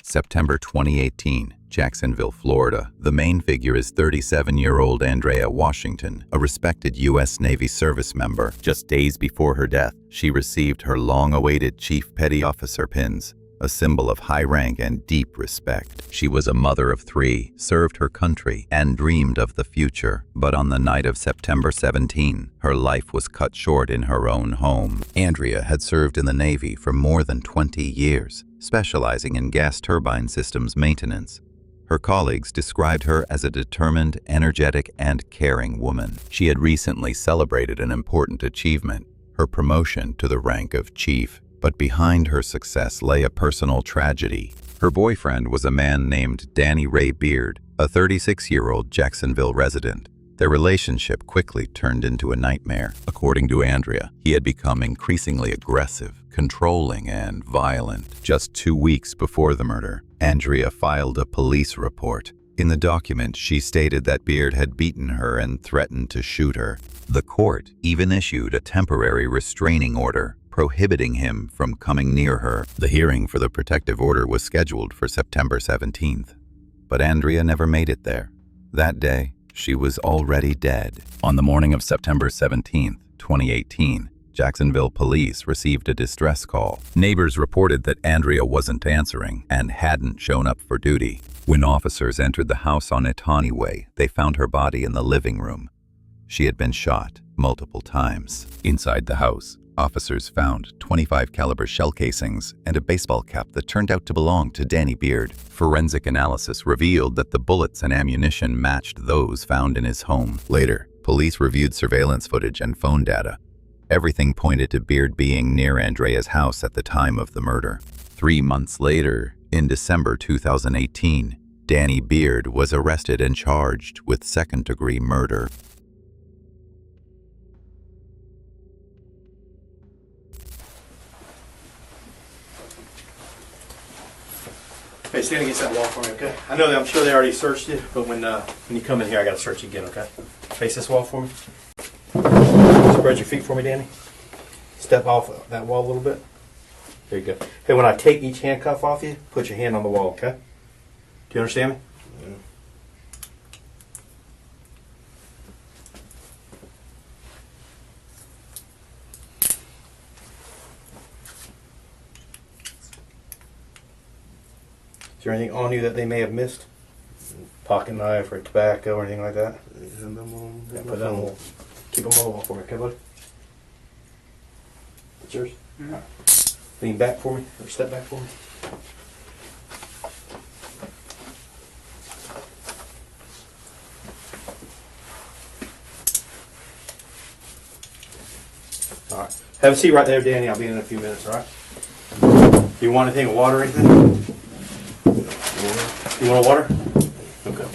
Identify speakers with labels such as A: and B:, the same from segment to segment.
A: September 2018, Jacksonville, Florida. The main figure is 37-year-old Andrea Washington, a respected U.S. Navy service member. Just days before her death, she received her long-awaited Chief Petty Officer pins, a symbol of high rank and deep respect. She was a mother of 3, served her country, and dreamed of the future. But on the night of September 17, her life was cut short in her own home. Andrea had served in the Navy for more than 20 years, specializing in gas turbine systems maintenance. Her colleagues described her as a determined, energetic, and caring woman. She had recently celebrated an important achievement, her promotion to the rank of chief. But behind her success lay a personal tragedy. Her boyfriend was a man named Danny Ray Beard, a 36-year-old Jacksonville resident. Their relationship quickly turned into a nightmare. According to Andrea, he had become increasingly aggressive, controlling, and violent. Just 2 weeks before the murder, Andrea filed a police report. In the document, she stated that Beard had beaten her and threatened to shoot her. The court even issued a temporary restraining order, prohibiting him from coming near her. The hearing for the protective order was scheduled for September 17th, but Andrea never made it there. That day, she was already dead. On the morning of September 17th, 2018, Jacksonville police received a distress call. Neighbors reported that Andrea wasn't answering and hadn't shown up for duty. When officers entered the house on Etani Way, they found her body in the living room. She had been shot multiple times. Inside the house, officers found 25 caliber shell casings and a baseball cap that turned out to belong to Danny Beard. Forensic analysis revealed that the bullets and ammunition matched those found in his home. Later, police reviewed surveillance footage and phone data. Everything pointed to Beard being near Andrea's house at the time of the murder. 3 months later, in December 2018, Danny Beard was arrested and charged with second-degree murder.
B: Hey, stand against that wall for me, okay? I know that I'm sure they already searched it, but when you come in here, I gotta search you again, okay? Face this wall for me. Spread your feet for me, Danny. Step off that wall a little bit. There you go. Hey, when I take each handcuff off you, put your hand on the wall, okay? Do you understand me? Yeah. Is there anything on you that they may have missed? Pocket knife or tobacco or anything like that? Yeah, put that on the wall. Keep them on the wall for me, okay, buddy? That's yours? Mm-hmm. All right. Lean back for me, or step back for me. All right. Have a seat right there, Danny. I'll be in a few minutes, all right? Do you want anything, water or anything? You want a water? Okay.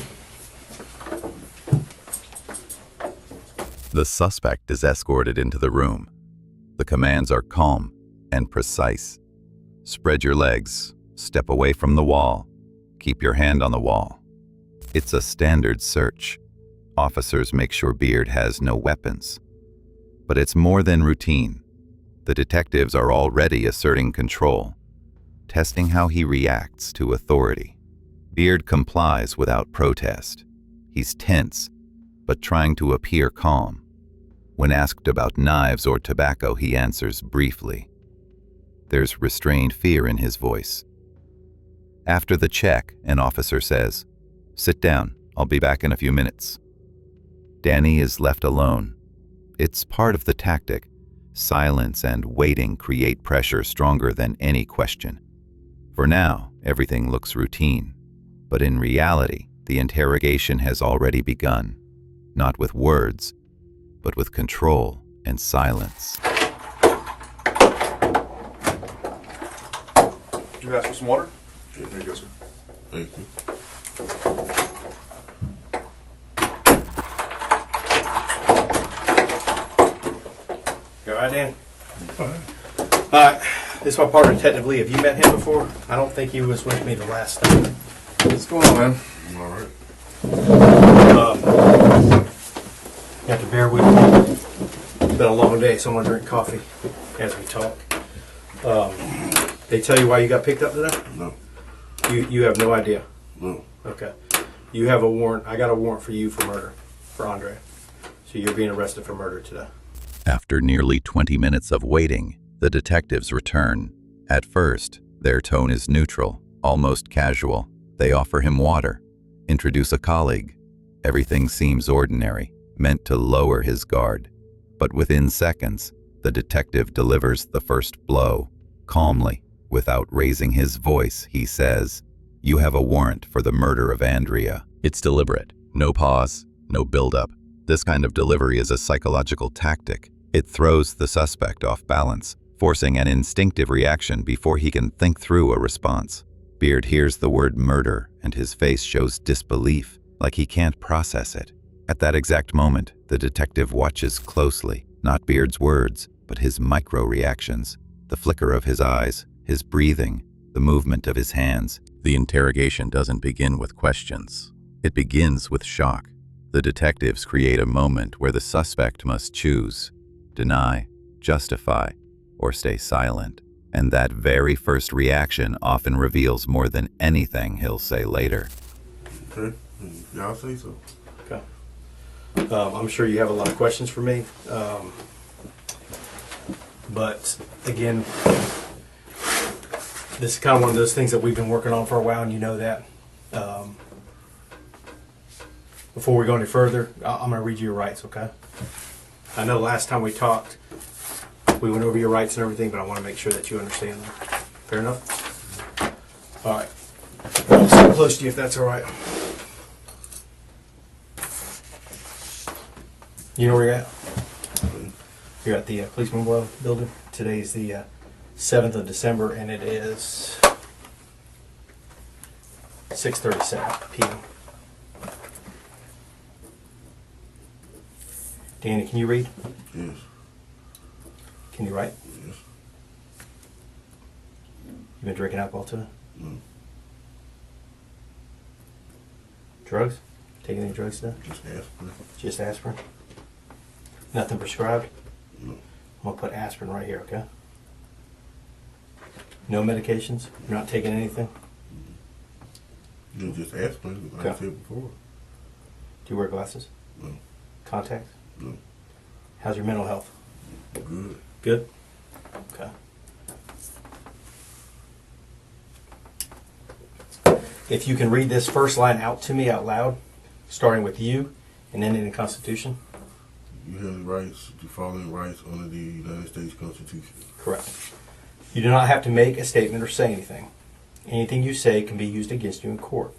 A: The suspect is escorted into the room. The commands are calm and precise. Spread your legs, step away from the wall, keep your hand on the wall. It's a standard search. Officers make sure Beard has no weapons. But it's more than routine. The detectives are already asserting control, testing how he reacts to authority. Beard complies without protest. He's tense, but trying to appear calm. When asked about knives or tobacco, he answers briefly. There's restrained fear in his voice. After the check, an officer says, "Sit down, I'll be back in a few minutes." Danny is left alone. It's part of the tactic. Silence and waiting create pressure stronger than any question. For now, everything looks routine. But in reality, the interrogation has already begun, not with words, but with control and silence.
B: Did you ask for some water?
C: Yeah, there you go, sir. Thank you.
B: You all right, Dan? All right. This is my partner, Detective Lee. Have you met him before? I don't think he was with me the last time.
C: What's going on, man? I'm all right.
B: You have to bear with me. It's been a long day, so I'm going to drink coffee as we talk. They tell you why you got picked up today?
C: No.
B: You You have no idea.
C: No.
B: Okay. You have a warrant. I got a warrant for you for murder, for Andrea. So you're being arrested for murder today.
A: After nearly 20 minutes of waiting, the detectives return. At first, their tone is neutral, almost casual. They offer him water, introduce a colleague. Everything seems ordinary, meant to lower his guard. But within seconds, the detective delivers the first blow. Calmly, without raising his voice, he says, "You have a warrant for the murder of Andrea." It's deliberate. No pause, no build-up. This kind of delivery is a psychological tactic. It throws the suspect off balance, forcing an instinctive reaction before he can think through a response. Beard hears the word murder, and his face shows disbelief, like he can't process it. At that exact moment, the detective watches closely, not Beard's words, but his micro-reactions. The flicker of his eyes, his breathing, the movement of his hands. The interrogation doesn't begin with questions. It begins with shock. The detectives create a moment where the suspect must choose, deny, justify, or stay silent. And that very first reaction often reveals more than anything he'll say later.
C: Okay. Y'all say so.
B: Okay. I'm sure you have a lot of questions for me. But again, this is kind of one of those things that we've been working on for a while, and you know that. Before we go any further, I'm going to read you your rights, okay? I know last time we talked, we went over your rights and everything, but I want to make sure that you understand them. Fair enough? All right. I'll sit close to you if that's all right. You know where you're at? You're at the Police Memorial Building. Today's the 7th of December, and it is 6:37 p.m. Danny, can you read?
C: Yes.
B: Can you write?
C: Yes.
B: You been drinking alcohol today?
C: No.
B: Drugs? Taking any drugs today?
C: Just aspirin.
B: Just aspirin? Nothing prescribed?
C: No.
B: I'm going to put aspirin right here, okay? No medications? You're not taking anything?
C: No, just aspirin, like I
B: Okay.
C: said before.
B: Do you wear glasses?
C: No.
B: Contacts?
C: No.
B: How's your mental health?
C: Good.
B: Good? Okay. If you can read this first line out to me out loud, starting with you and ending in the Constitution.
C: You have the rights, the following rights under the United States Constitution.
B: Correct. You do not have to make a statement or say anything. Anything you say can be used against you in court.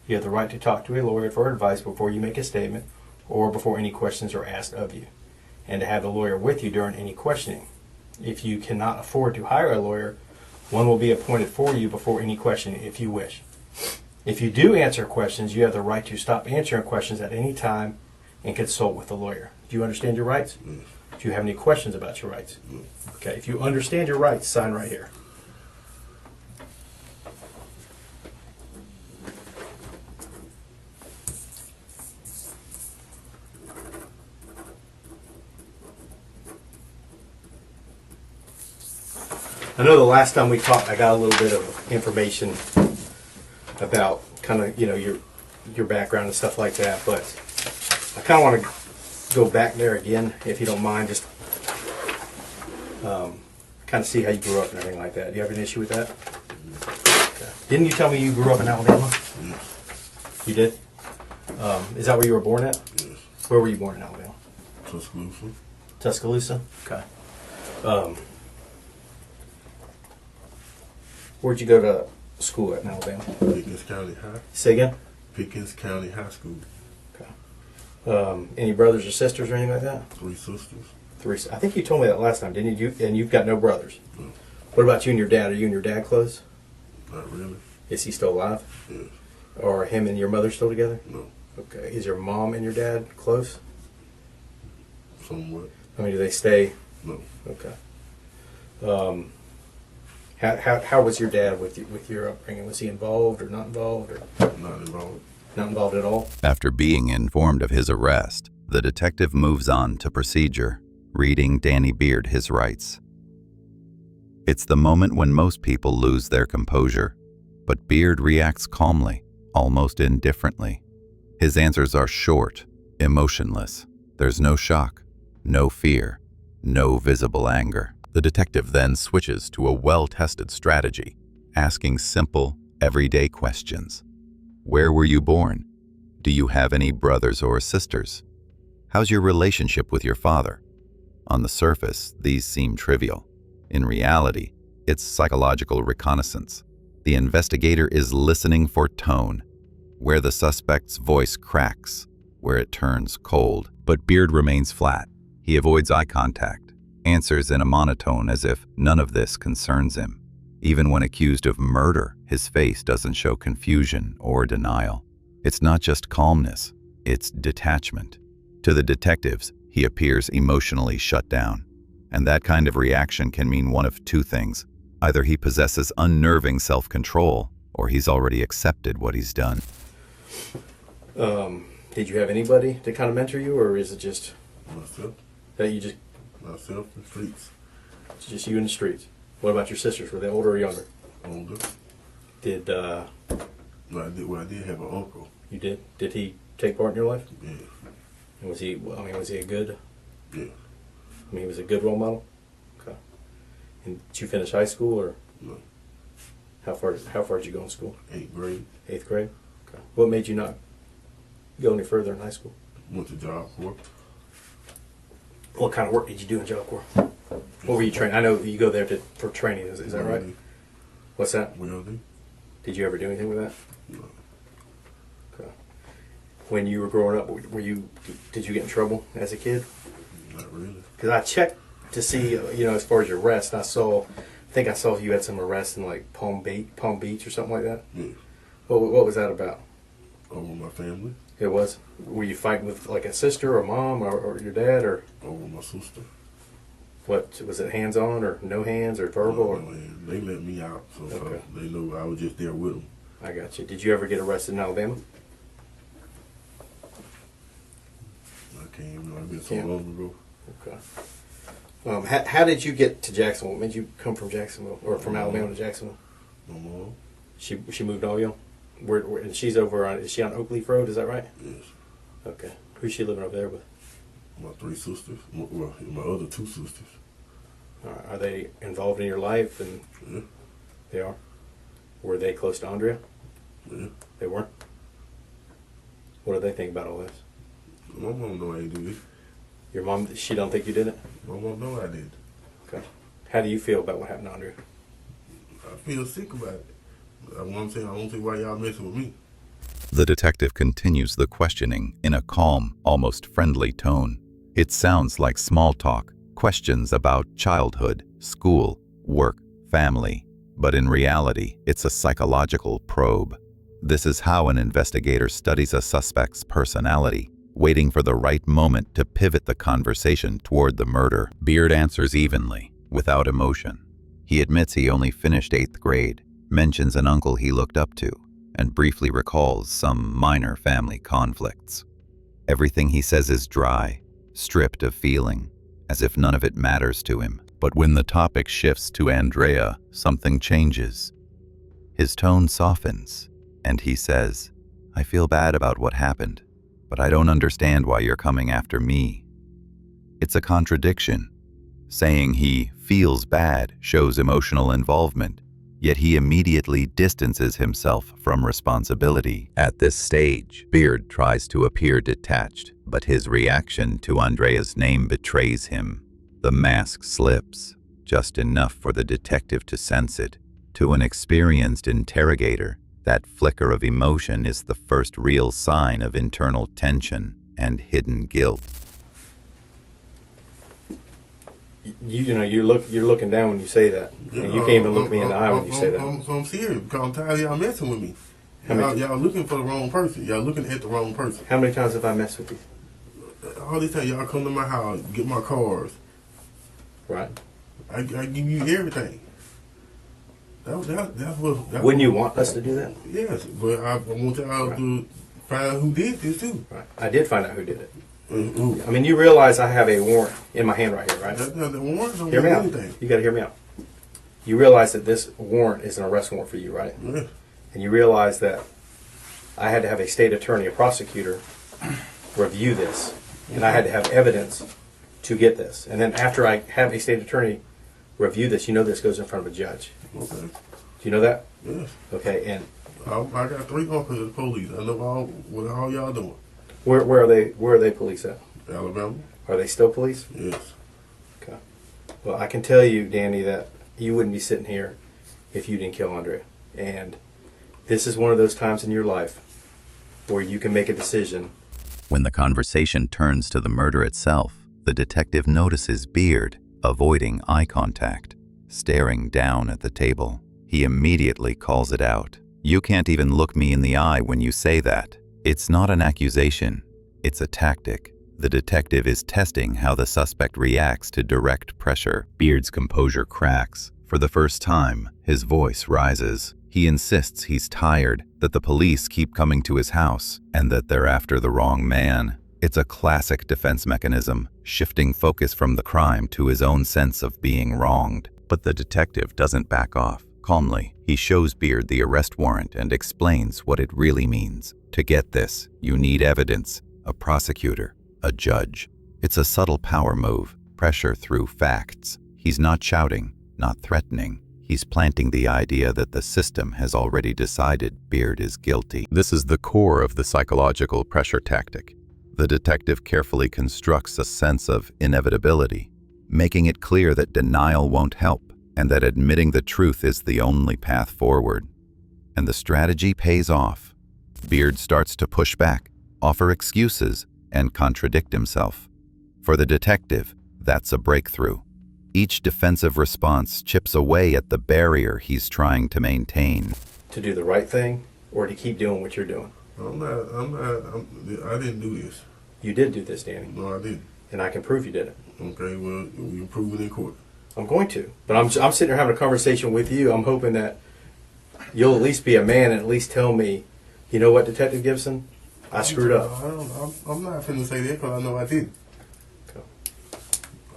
B: You have the right to talk to a lawyer for advice before you make a statement or before any questions are asked of you, and to have the lawyer with you during any questioning. If you cannot afford to hire a lawyer, one will be appointed for you before any questioning if you wish. If you do answer questions, you have the right to stop answering questions at any time and consult with the lawyer. Do you understand your rights?
C: Yes.
B: Do you have any questions about your rights?
C: No.
B: Okay, if you understand your rights, sign right here. I know the last time we talked, I got a little bit of information about kind of, you know, your background and stuff like that, but I kind of want to go back there again, if you don't mind, just kind of see how you grew up and everything like that. Do you have an issue with that? Okay. Didn't you tell me you grew up in Alabama?
C: Yes.
B: You did? Is that where you were born at?
C: Yes.
B: Where were you born in Alabama?
C: Tuscaloosa.
B: Tuscaloosa? Okay. Where'd you go to school at in Alabama?
C: Pickens County High.
B: Say again?
C: Pickens County High School.
B: Okay. Any brothers or sisters or anything like that?
C: 3 sisters.
B: Three. I think you told me that last time, didn't you? And you've got no brothers.
C: No.
B: What about you and your dad? Are you and your dad close?
C: Not really.
B: Is he still alive?
C: Yes.
B: Or him and your mother still together?
C: No.
B: Okay. Is your mom and your dad close?
C: Somewhat.
B: I mean, do they stay?
C: No.
B: Okay. How was your dad with your upbringing? Was he involved or not involved? Or
C: Not involved.
B: not involved at all?
A: After being informed of his arrest, the detective moves on to procedure, reading Danny Beard his rights. It's the moment when most people lose their composure. But Beard reacts calmly, almost indifferently. His answers are short, emotionless. There's no shock, no fear, no visible anger. The detective then switches to a well-tested strategy, asking simple, everyday questions. Where were you born? Do you have any brothers or sisters? How's your relationship with your father? On the surface, these seem trivial. In reality, it's psychological reconnaissance. The investigator is listening for tone, where the suspect's voice cracks, where it turns cold. But Beard remains flat. He avoids eye contact, answers in a monotone as if none of this concerns him. Even when accused of murder, his face doesn't show confusion or denial. It's not just calmness, it's detachment. To the detectives, he appears emotionally shut down. And that kind of reaction can mean one of two things. Either he possesses unnerving self-control, or he's already accepted what he's done.
B: Did you have anybody to kind of mentor you, or is it just
C: Myself.
B: that you just
C: Myself, the streets.
B: it's just you in the streets? What about your sisters? Were they older or younger?
C: Older.
B: Did
C: Well, I did have an uncle.
B: you did? Did he take part in your life?
C: Yeah.
B: And was he? I mean, was he a good?
C: Yeah.
B: I mean, he was a good role model. Okay. And did you finish high school, or
C: No.
B: how far did you go in school?
C: 8th grade.
B: 8th grade. Okay. What made you not go any further in high school?
C: Went to job corps.
B: What kind of work did you do in Job Corps? What were you training? I know you go there for training. Is that right?
C: Welding.
B: What's that?
C: Welding.
B: Did you ever do anything with that?
C: No.
B: Okay. When you were growing up, did you get in trouble as a kid?
C: Not really.
B: Because I checked to see, as far as your arrests, I think I saw you had some arrests in like Palm Beach or something like that.
C: Yeah.
B: What was that about?
C: Over my family.
B: It was. Were you fighting with like a sister or mom or your dad, or
C: Over my sister.
B: what was it? Hands on or no hands or verbal? Or?
C: No, and they let me out, so
B: Okay.
C: they know I was just there with them.
B: I got you. Did you ever get arrested in Alabama?
C: I can't even know. It's been so
B: Can't.
C: long ago.
B: Okay. How did you get to Jacksonville? What made you come from Jacksonville or from Alabama to Jacksonville?
C: My mom.
B: She moved all you. And she's over on. Is she on Oak Leaf Road? Is that right?
C: Yes.
B: Okay. Who's she living over there with?
C: My 3 sisters. Well, my other 2 sisters.
B: Are they involved in your life? And
C: Yeah.
B: they are. Were they close to Andrea?
C: Yeah.
B: They weren't. What do they think about all this?
C: My mom know I ain't do this.
B: Your mom, she don't think you did it?
C: My mom know I did.
B: Okay. How do you feel about what happened to Andrea?
C: I feel sick about it. That's what I'm saying. I don't see why y'all messing with me.
A: The detective continues the questioning in a calm, almost friendly tone. It sounds like small talk, questions about childhood, school, work, family. But in reality, it's a psychological probe. This is how an investigator studies a suspect's personality, waiting for the right moment to pivot the conversation toward the murder. Beard answers evenly, without emotion. He admits he only finished 8th grade, mentions an uncle he looked up to, and briefly recalls some minor family conflicts. Everything he says is dry, stripped of feeling, as if none of it matters to him. But when the topic shifts to Andrea, something changes. His tone softens, and he says, "I feel bad about what happened, but I don't understand why you're coming after me." It's a contradiction. Saying he feels bad shows emotional involvement, yet he immediately distances himself from responsibility. At this stage, Beard tries to appear detached, but his reaction to Andrea's name betrays him. The mask slips, just enough for the detective to sense it. To an experienced interrogator, that flicker of emotion is the first real sign of internal tension and hidden guilt.
B: You're looking down when you say that. And you can't even look me in the eye when you say that.
C: I'm serious because I'm tired of y'all messing with me.
B: How many-
C: Y'all looking for the wrong person. Y'all looking at the wrong person.
B: How many times have I messed with you?
C: All this time y'all come to my house, get my cars.
B: Right.
C: I give you everything. That's what.
B: Wouldn't you want us to do that?
C: Yes, but I want y'all
B: Right.
C: to find who did this too.
B: Right. I did find out who did it.
C: Who?
B: I mean, you realize I have a warrant in my hand right here, right?
C: That warrant don't
B: Hear me
C: mean
B: out.
C: anything.
B: You got to hear me out. You realize that this warrant is an arrest warrant for you, right?
C: Yeah.
B: and you realize that I had to have a state attorney, a prosecutor, review this, and I had to have evidence to get this. And then after I have a state attorney review this, you know this goes in front of a judge.
C: Okay.
B: Do you know that?
C: Yes.
B: Okay, and
C: I got 3 uncles in the police. I know what all y'all doing.
B: where are they police at?
C: Alabama?
B: Are they still police?
C: Yes.
B: Okay. Well, I can tell you, Danny, that you wouldn't be sitting here if you didn't kill Andrea. And this is one of those times in your life where you can make a decision.
A: When the conversation turns to the murder itself, the detective notices Beard avoiding eye contact, staring down at the table. He immediately calls it out. "You can't even look me in the eye when you say that." It's not an accusation, it's a tactic. The detective is testing how the suspect reacts to direct pressure. Beard's composure cracks. For the first time, his voice rises. He insists he's tired, that the police keep coming to his house, and that they're after the wrong man. It's a classic defense mechanism, shifting focus from the crime to his own sense of being wronged. But the detective doesn't back off. Calmly, he shows Beard the arrest warrant and explains what it really means. To get this, you need evidence, a prosecutor, a judge. It's a subtle power move, pressure through facts. He's not shouting, not threatening. He's planting the idea that the system has already decided Beard is guilty. This is the core of the psychological pressure tactic. The detective carefully constructs a sense of inevitability, making it clear that denial won't help and that admitting the truth is the only path forward. And the strategy pays off. Beard starts to push back, offer excuses, and contradict himself. For the detective, that's a breakthrough. Each defensive response chips away at the barrier he's trying to maintain.
B: To do the right thing or to keep doing what you're doing?
C: I didn't do this.
B: You did do this, Danny.
C: No, I didn't.
B: And I can prove you did it.
C: Okay, well, you prove it in court.
B: I'm going to. But I'm sitting here having a conversation with you. I'm hoping that you'll at least be a man and at least tell me, you know what, Detective Gibson? I screwed up.
C: I'm not finna say that because I know I did.
B: Okay.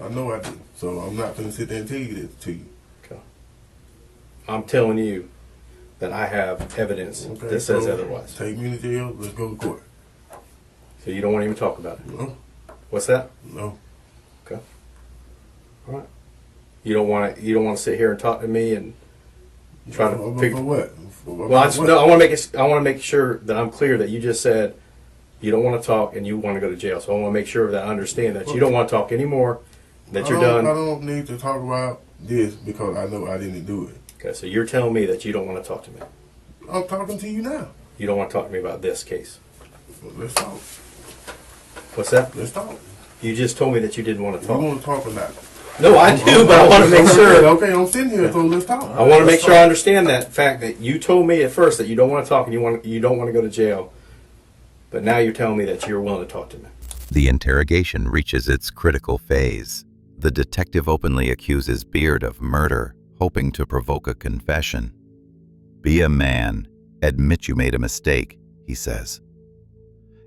C: I know I did. So I'm not finna sit there and tell you that to you.
B: Okay. I'm telling you that I have evidence that says otherwise.
C: Take me to jail. Let's go to court.
B: So you don't want to even talk about it?
C: No.
B: What's that?
C: No.
B: Okay. All right. You don't want to sit here and talk to me and try to figure.
C: For what?
B: Well, I want to make sure that I'm clear that you just said you don't want to talk and you want to go to jail. So I want to make sure that I understand that you don't want to talk anymore. That you're done.
C: I don't need to talk about this because I know I didn't do it.
B: Okay, so you're telling me that you don't want to talk to me.
C: I'm talking to you now.
B: You don't want to talk to me about this case.
C: Well, let's talk.
B: What's that?
C: Let's talk.
B: You just told me that you didn't want to
C: You
B: talk.
C: want to talk or not?
B: No, I do, but I want to make sure.
C: Okay, I'm sitting here, so let's talk.
B: I want to make sure I understand that fact that you told me at first that you don't want to talk and you don't want to go to jail, but now you're telling me that you're willing to talk to me.
A: The interrogation reaches its critical phase. The detective openly accuses Beard of murder, hoping to provoke a confession. "Be a man. Admit you made a mistake," he says.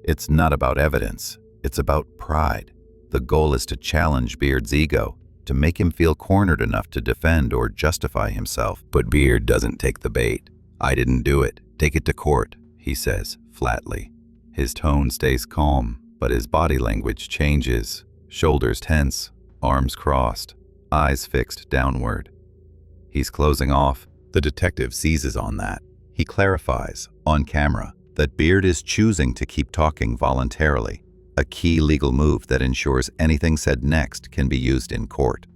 A: It's not about evidence. It's about pride. The goal is to challenge Beard's ego, to make him feel cornered enough to defend or justify himself. But Beard doesn't take the bait. "I didn't do it. Take it to court," he says, flatly. His tone stays calm, but his body language changes. Shoulders tense, arms crossed, eyes fixed downward. He's closing off. The detective seizes on that. He clarifies, on camera, that Beard is choosing to keep talking voluntarily, a key legal move that ensures anything said next can be used in court.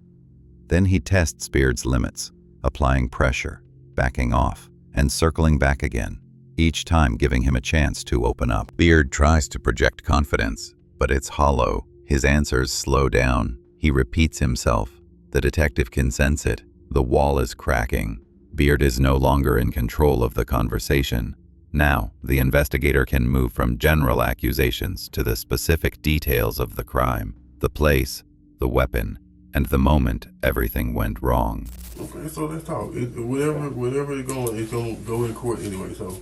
A: Then he tests Beard's limits, applying pressure, backing off, and circling back again, each time giving him a chance to open up. Beard tries to project confidence, but it's hollow. His answers slow down. He repeats himself. The detective can sense it. The wall is cracking. Beard is no longer in control of the conversation. Now, the investigator can move from general accusations to the specific details of the crime, the place, the weapon, and the moment everything went wrong.
C: Okay, so let's talk. Whatever it's going to go in court anyway, so.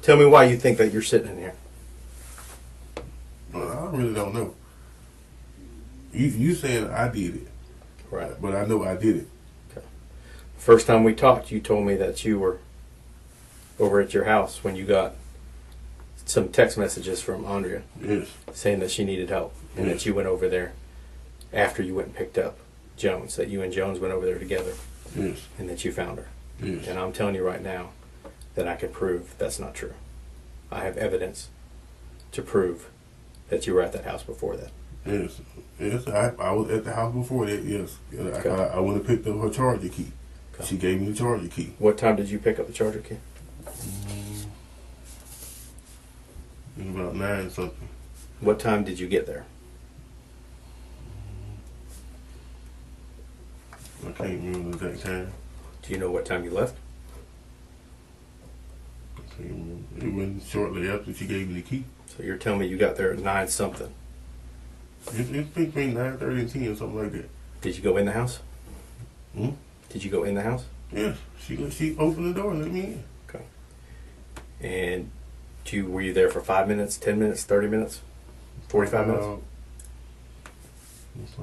B: Tell me why you think that you're sitting in here.
C: I really don't know. You saying I did it.
B: Right.
C: But I know I did it.
B: Okay. First time we talked, you told me that you were over at your house when you got some text messages from Andrea
C: Yes.
B: saying that she needed help and that you went over there after you went and picked up Jones, that you and Jones went over there together
C: Yes.
B: and that you found her.
C: Yes.
B: And I'm telling you right now that I can prove that's not true. I have evidence to prove that you were at that house before that.
C: Yes. Yes. I was at the house before that. Yes.
B: Okay.
C: I went and picked up her charger key.
B: Okay.
C: She gave me the charger key.
B: What time did you pick up the charger key?
C: It was about 9 something.
B: What time did you get there?
C: I can't remember the exact time.
B: Do you know what time you left?
C: I can't remember. It went shortly after she gave me the key.
B: So you're telling me you got there at 9 something.
C: It's between 9:30 and 10 or something like that.
B: Did you go in the house?
C: Hmm?
B: Did you go in the house?
C: Yes. She opened the door and let me in.
B: Okay. And were you there for 5 minutes, 10 minutes, 30 minutes, 45 minutes?
C: It's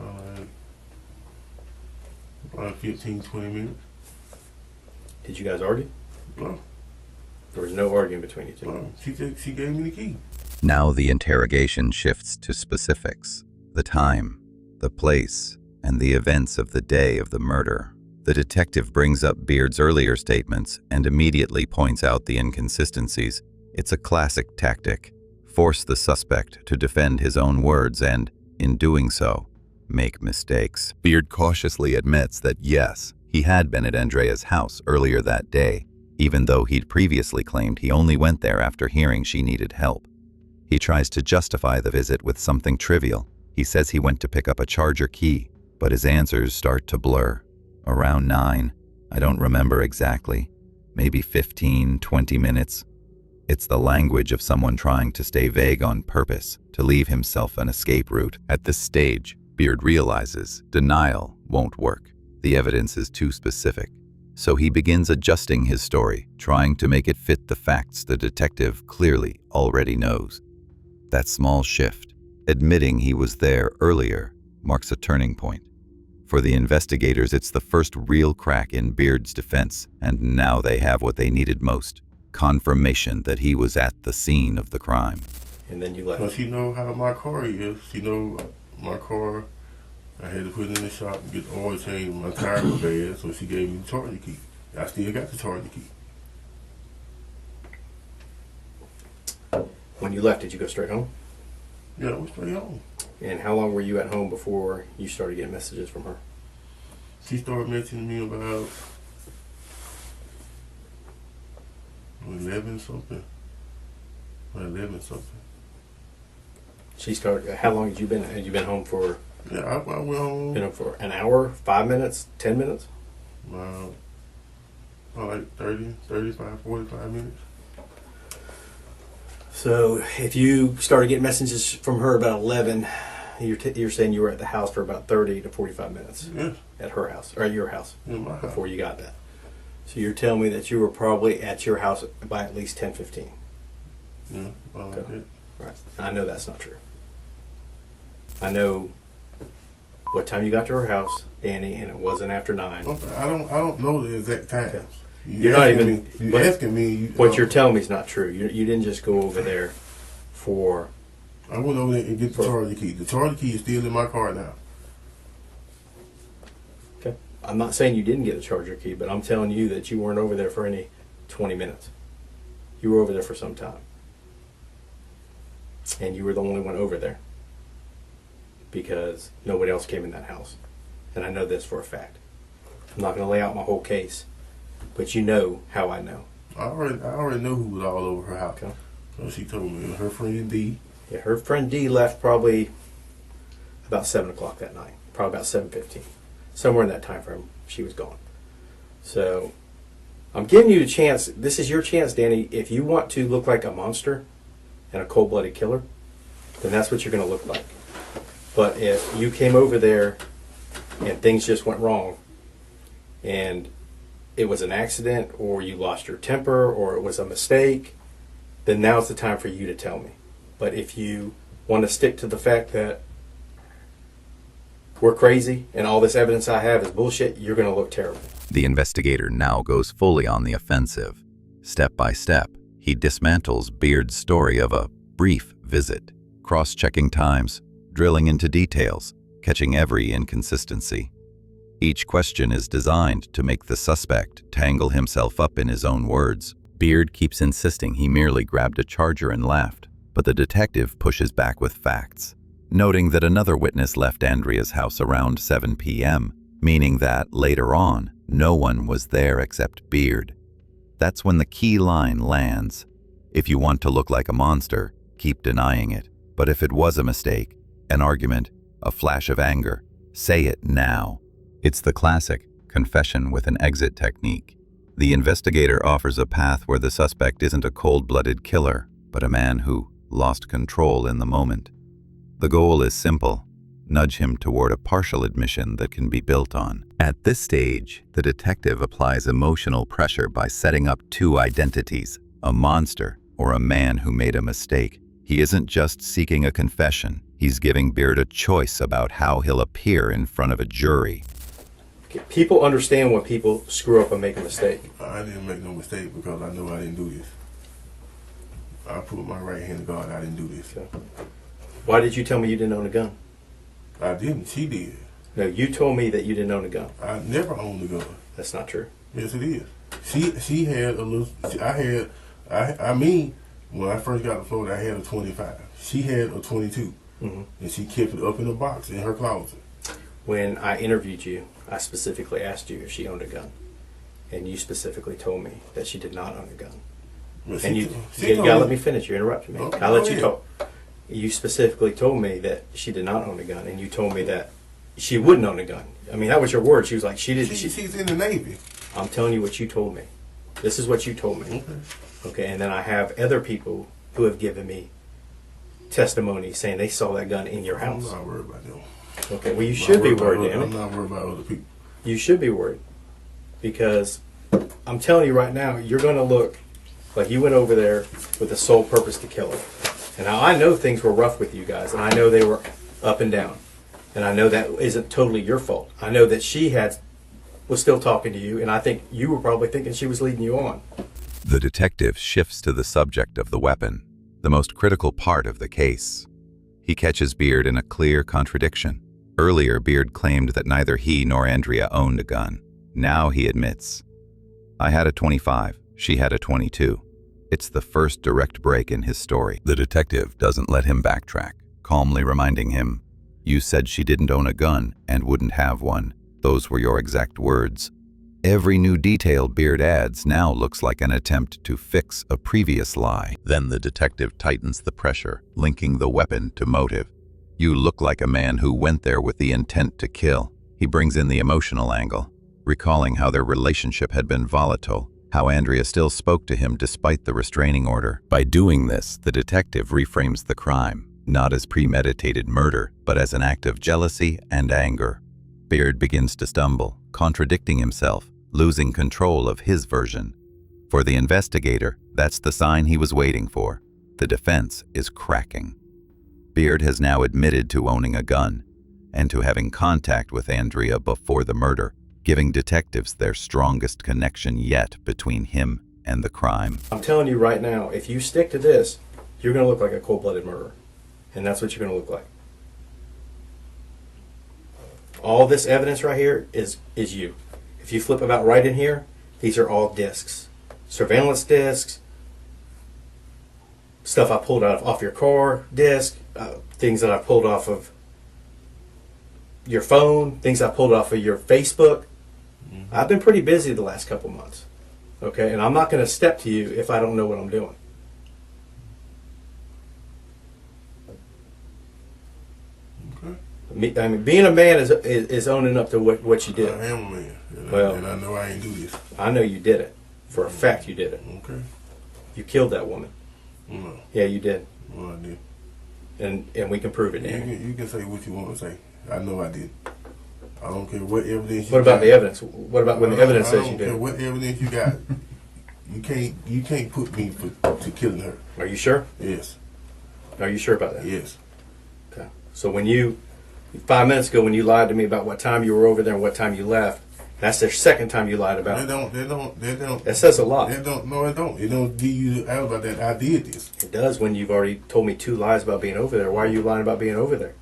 C: like 15, 20 minutes.
B: Did you guys argue?
C: No.
B: There was no arguing between you two.
C: No. She gave me the key.
A: Now the interrogation shifts to specifics: the time, the place, and the events of the day of the murder. The detective brings up Beard's earlier statements and immediately points out the inconsistencies. It's a classic tactic: force the suspect to defend his own words and, in doing so, make mistakes. Beard cautiously admits that yes, he had been at Andrea's house earlier that day, even though he'd previously claimed he only went there after hearing she needed help. He tries to justify the visit with something trivial. He says he went to pick up a charger key, but his answers start to blur. Around 9, I don't remember exactly, maybe 15, 20 minutes. It's the language of someone trying to stay vague on purpose, to leave himself an escape route. At this stage, Beard realizes denial won't work. The evidence is too specific. So he begins adjusting his story, trying to make it fit the facts the detective clearly already knows. That small shift, admitting he was there earlier, marks a turning point. For the investigators, it's the first real crack in Beard's defense, and now they have what they needed most: confirmation that he was at the scene of the crime.
B: And then you left.
C: Well, she know how my car is. She know my car. I had to put it in the shop and get the oil change. My tire was bad, so she gave me the charger key. I still got the charger key.
B: When you left, did you go straight home?
C: Yeah, I was straight home.
B: And how long were you at home before you started getting messages from her?
C: She started mentioning me about 11 something. 11 something.
B: She started. How long had you been? Had you been home for?
C: Yeah, I went home.
B: Been home for an hour, 5 minutes, 10 minutes?
C: Like 30, 35, 45 minutes.
B: So if you started getting messages from her about 11, you're saying you were at the house for about 30 to 45 minutes
C: Yes,
B: at her house or at your house
C: in my house.
B: before you got that. So you're telling me that you were probably at your house by at least 10:15.
C: Yeah, like
B: Okay.
C: that.
B: Right. I know that's not true. I know what time you got to her house, Danny, and it wasn't after 9.
C: Okay, I don't know the exact times.
B: Okay.
C: You
B: You're not
C: asking
B: even-
C: me, you
B: what-
C: asking me.
B: What you're telling me is not true. You didn't just go over there for.
C: I went over there and get the
B: For-
C: charger key. The charger key is still in my car now.
B: Okay. I'm not saying you didn't get a charger key, but I'm telling you that you weren't over there for any 20 minutes. You were over there for some time. And you were the only one over there because nobody else came in that house. And I know this for a fact. I'm not going to lay out my whole case, but you know how I know.
C: I already know who was all over her house.
B: Okay.
C: So she told me her friend D.
B: Yeah, her friend D left probably about 7 o'clock that night. Probably about 7:15. Somewhere in that time frame, she was gone. So I'm giving you a chance. This is your chance, Danny. If you want to look like a monster and a cold-blooded killer, then that's what you're going to look like. But if you came over there and things just went wrong and it was an accident or you lost your temper or it was a mistake, then now's the time for you to tell me. But if you want to stick to the fact that we're crazy and all this evidence I have is bullshit, you're going to look terrible.
A: The investigator now goes fully on the offensive. Step by step, he dismantles Beard's story of a brief visit, cross-checking times, drilling into details, catching every inconsistency. Each question is designed to make the suspect tangle himself up in his own words. Beard keeps insisting he merely grabbed a charger and left, but the detective pushes back with facts, noting that another witness left Andrea's house around 7 p.m., meaning that later on, no one was there except Beard. That's when the key line lands. If you want to look like a monster, keep denying it. But if it was a mistake, an argument, a flash of anger, say it now. It's the classic confession with an exit technique. The investigator offers a path where the suspect isn't a cold-blooded killer, but a man who lost control in the moment. The goal is simple: nudge him toward a partial admission that can be built on. At this stage, the detective applies emotional pressure by setting up two identities, a monster or a man who made a mistake. He isn't just seeking a confession, he's giving Beard a choice about how he'll appear in front of a jury.
B: People understand when people screw up and make a mistake.
C: I didn't make no mistake because I know I didn't do this. I put my right hand to God, I didn't do this.
B: Okay. Why did you tell me you didn't own a gun?
C: I didn't, she did.
B: No, you told me that you didn't own a gun.
C: I never owned a gun.
B: That's not true.
C: Yes, it is. She had a little, I mean, when I first got to Florida, I had a 25. She had a 22.
B: Mm-hmm.
C: And she kept it up in a box in her closet.
B: When I interviewed you, I specifically asked you if she owned a gun. And you specifically told me that she did not own a gun.
C: But
B: And you gotta let me finish. You interrupted me.
C: Okay,
B: I'll let
C: go
B: you
C: ahead.
B: talk. You specifically told me that she did not own a gun, and you told me that she wouldn't own a gun. I mean, that was your word. She was like, she didn't.
C: She's in the Navy.
B: I'm telling you what you told me. This is what you told me.
C: Okay.
B: Okay, and then I have other people who have given me testimony saying they saw that gun in your
C: I'm
B: house.
C: not worried about them.
B: Okay, well, you
C: I'm
B: should
C: not
B: be
C: worried
B: worried,
C: about-
B: Danny.
C: I'm not worried about other people.
B: You should be worried. Because I'm telling you right now, you're going to look like you went over there with the sole purpose to kill her. And now I know things were rough with you guys, and I know they were up and down. And I know that isn't totally your fault. I know that she was still talking to you, and I think you were probably thinking she was leading you on.
A: The detective shifts to the subject of the weapon, the most critical part of the case. He catches Beard in a clear contradiction. Earlier, Beard claimed that neither he nor Andrea owned a gun. Now he admits, "I had a 25, she had a 22. It's the first direct break in his story. The detective doesn't let him backtrack, calmly reminding him, "You said she didn't own a gun and wouldn't have one. Those were your exact words." Every new detail Beard adds now looks like an attempt to fix a previous lie. Then the detective tightens the pressure, linking the weapon to motive. "You look like a man who went there with the intent to kill." He brings in the emotional angle, recalling how their relationship had been volatile, how Andrea still spoke to him despite the restraining order. By doing this, the detective reframes the crime, not as premeditated murder, but as an act of jealousy and anger. Beard begins to stumble, contradicting himself, losing control of his version. For the investigator, that's the sign he was waiting for. The defense is cracking. Beard has now admitted to owning a gun and to having contact with Andrea before the murder, giving detectives their strongest connection yet between him and the crime.
B: I'm telling you right now, if you stick to this, you're going to look like a cold-blooded murderer. And that's what you're going to look like. All this evidence right here is you. If you flip about right in here, these are all discs. Surveillance discs, stuff I pulled off your car disc, things that I pulled off of your phone, things I pulled off of your Facebook. Mm-hmm. I've been pretty busy the last couple months. Okay, and I'm not going to step to you if I don't know what I'm doing.
C: Okay.
B: I mean, being a man is owning up to what you did.
C: I am a man. And,
B: Well,
C: and I know I ain't do this.
B: I know you did it. For a fact, you did it.
C: Okay.
B: You killed that woman.
C: No.
B: Yeah, you did.
C: No, I did.
B: And we can prove it,
C: You
B: Danny.
C: can say what you want to say. I know I did. I don't care what evidence you
B: What about
C: got.
B: the evidence? What about when the evidence says you
C: I don't care
B: did?
C: what evidence you got. You can't put me to killing her.
B: Are you sure?
C: Yes.
B: Are you sure about that?
C: Yes.
B: Okay. So when 5 minutes ago, when you lied to me about what time you were over there and what time you left, That's the second time you lied about
C: They
B: it.
C: don't.
B: That says a lot.
C: No, it don't. It don't give you the alibi that I did this.
B: It does when you've already told me 2 lies about being over there. Why are you lying about being over there?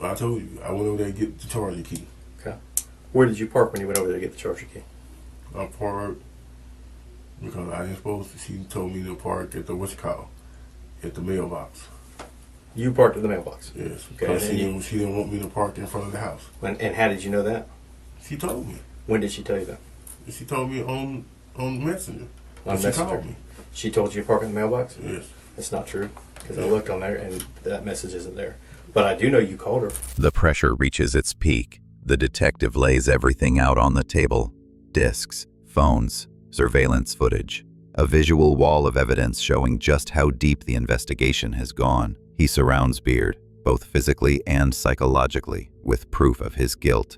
C: I told you, I went over there to get the charger key.
B: Okay. Where did you park when you went over there to get the charger key?
C: I parked because I didn't supposed to. She told me to park at the at the mailbox.
B: You parked at the mailbox.
C: Yes,
B: Okay.
C: because she didn't want me to park in front of the house.
B: And how did you know that?
C: She told me.
B: When did she tell you that?
C: She told me on Messenger.
B: On
C: She
B: Messenger.
C: called me.
B: She told you to park in the mailbox?
C: Yes.
B: That's not true because I looked on there and that message isn't there. But I do know you called her.
A: The pressure reaches its peak. The detective lays everything out on the table. Discs, phones, surveillance footage. A visual wall of evidence showing just how deep the investigation has gone. He surrounds Beard, both physically and psychologically, with proof of his guilt.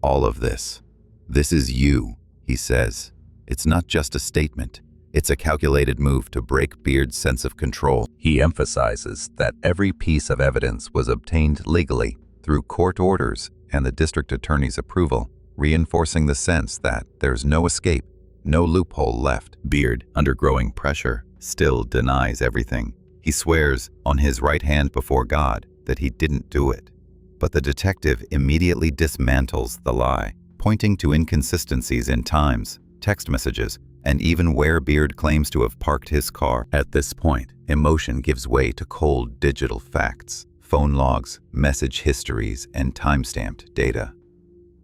A: All of this. This is you, he says. It's not just a statement. It's a calculated move to break Beard's sense of control. He emphasizes that every piece of evidence was obtained legally through court orders and the district attorney's approval, reinforcing the sense that there's no escape, no loophole left. Beard, under growing pressure, still denies everything. He swears on his right hand before God that he didn't do it. But the detective immediately dismantles the lie, pointing to inconsistencies in times, text messages, and even where Beard claims to have parked his car. At this point, emotion gives way to cold digital facts, phone logs, message histories, and time-stamped data.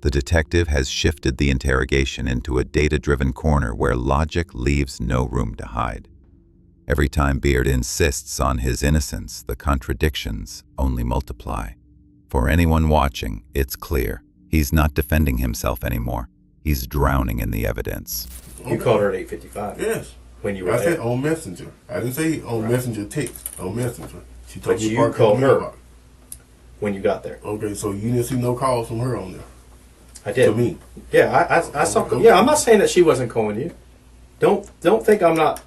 A: The detective has shifted the interrogation into a data-driven corner where logic leaves no room to hide. Every time Beard insists on his innocence, the contradictions only multiply. For anyone watching, it's clear. He's not defending himself anymore. He's drowning in the evidence.
B: You called her at 8:55.
C: Yes.
B: When you were
C: I
B: there.
C: said on Messenger. I didn't say on Messenger text. On Messenger. She told
B: But
C: me to
B: you
C: park at
B: called
C: the
B: her.
C: mailbox.
B: When you got there.
C: Okay, so you didn't see no calls from her on there.
B: I did.
C: To me.
B: Yeah, I saw. Yeah, I'm not saying that she wasn't calling you. Don't think I'm not.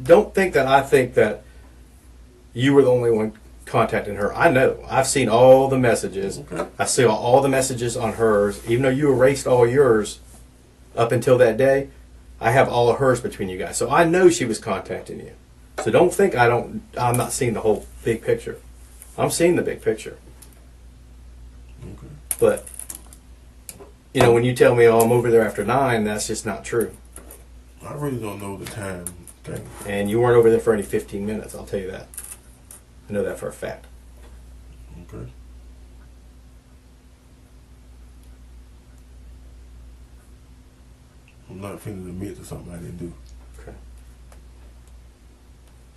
B: Don't think that I think that you were the only one contacting her. I know. I've seen all the messages.
C: Okay.
B: I see all the messages on hers. Even though you erased all yours up until that day, I have all of hers between you guys. So I know she was contacting you. So don't think I'm not seeing the whole big picture. I'm seeing the big picture.
C: Okay.
B: But you know, when you tell me, "Oh, I'm over there after 9," that's just not true.
C: I really don't know the time thing.
B: And you weren't over there for any 15 minutes. I'll tell you that. I know that for a fact.
C: Okay. I'm not finna admit to something I didn't do.
B: Okay. Is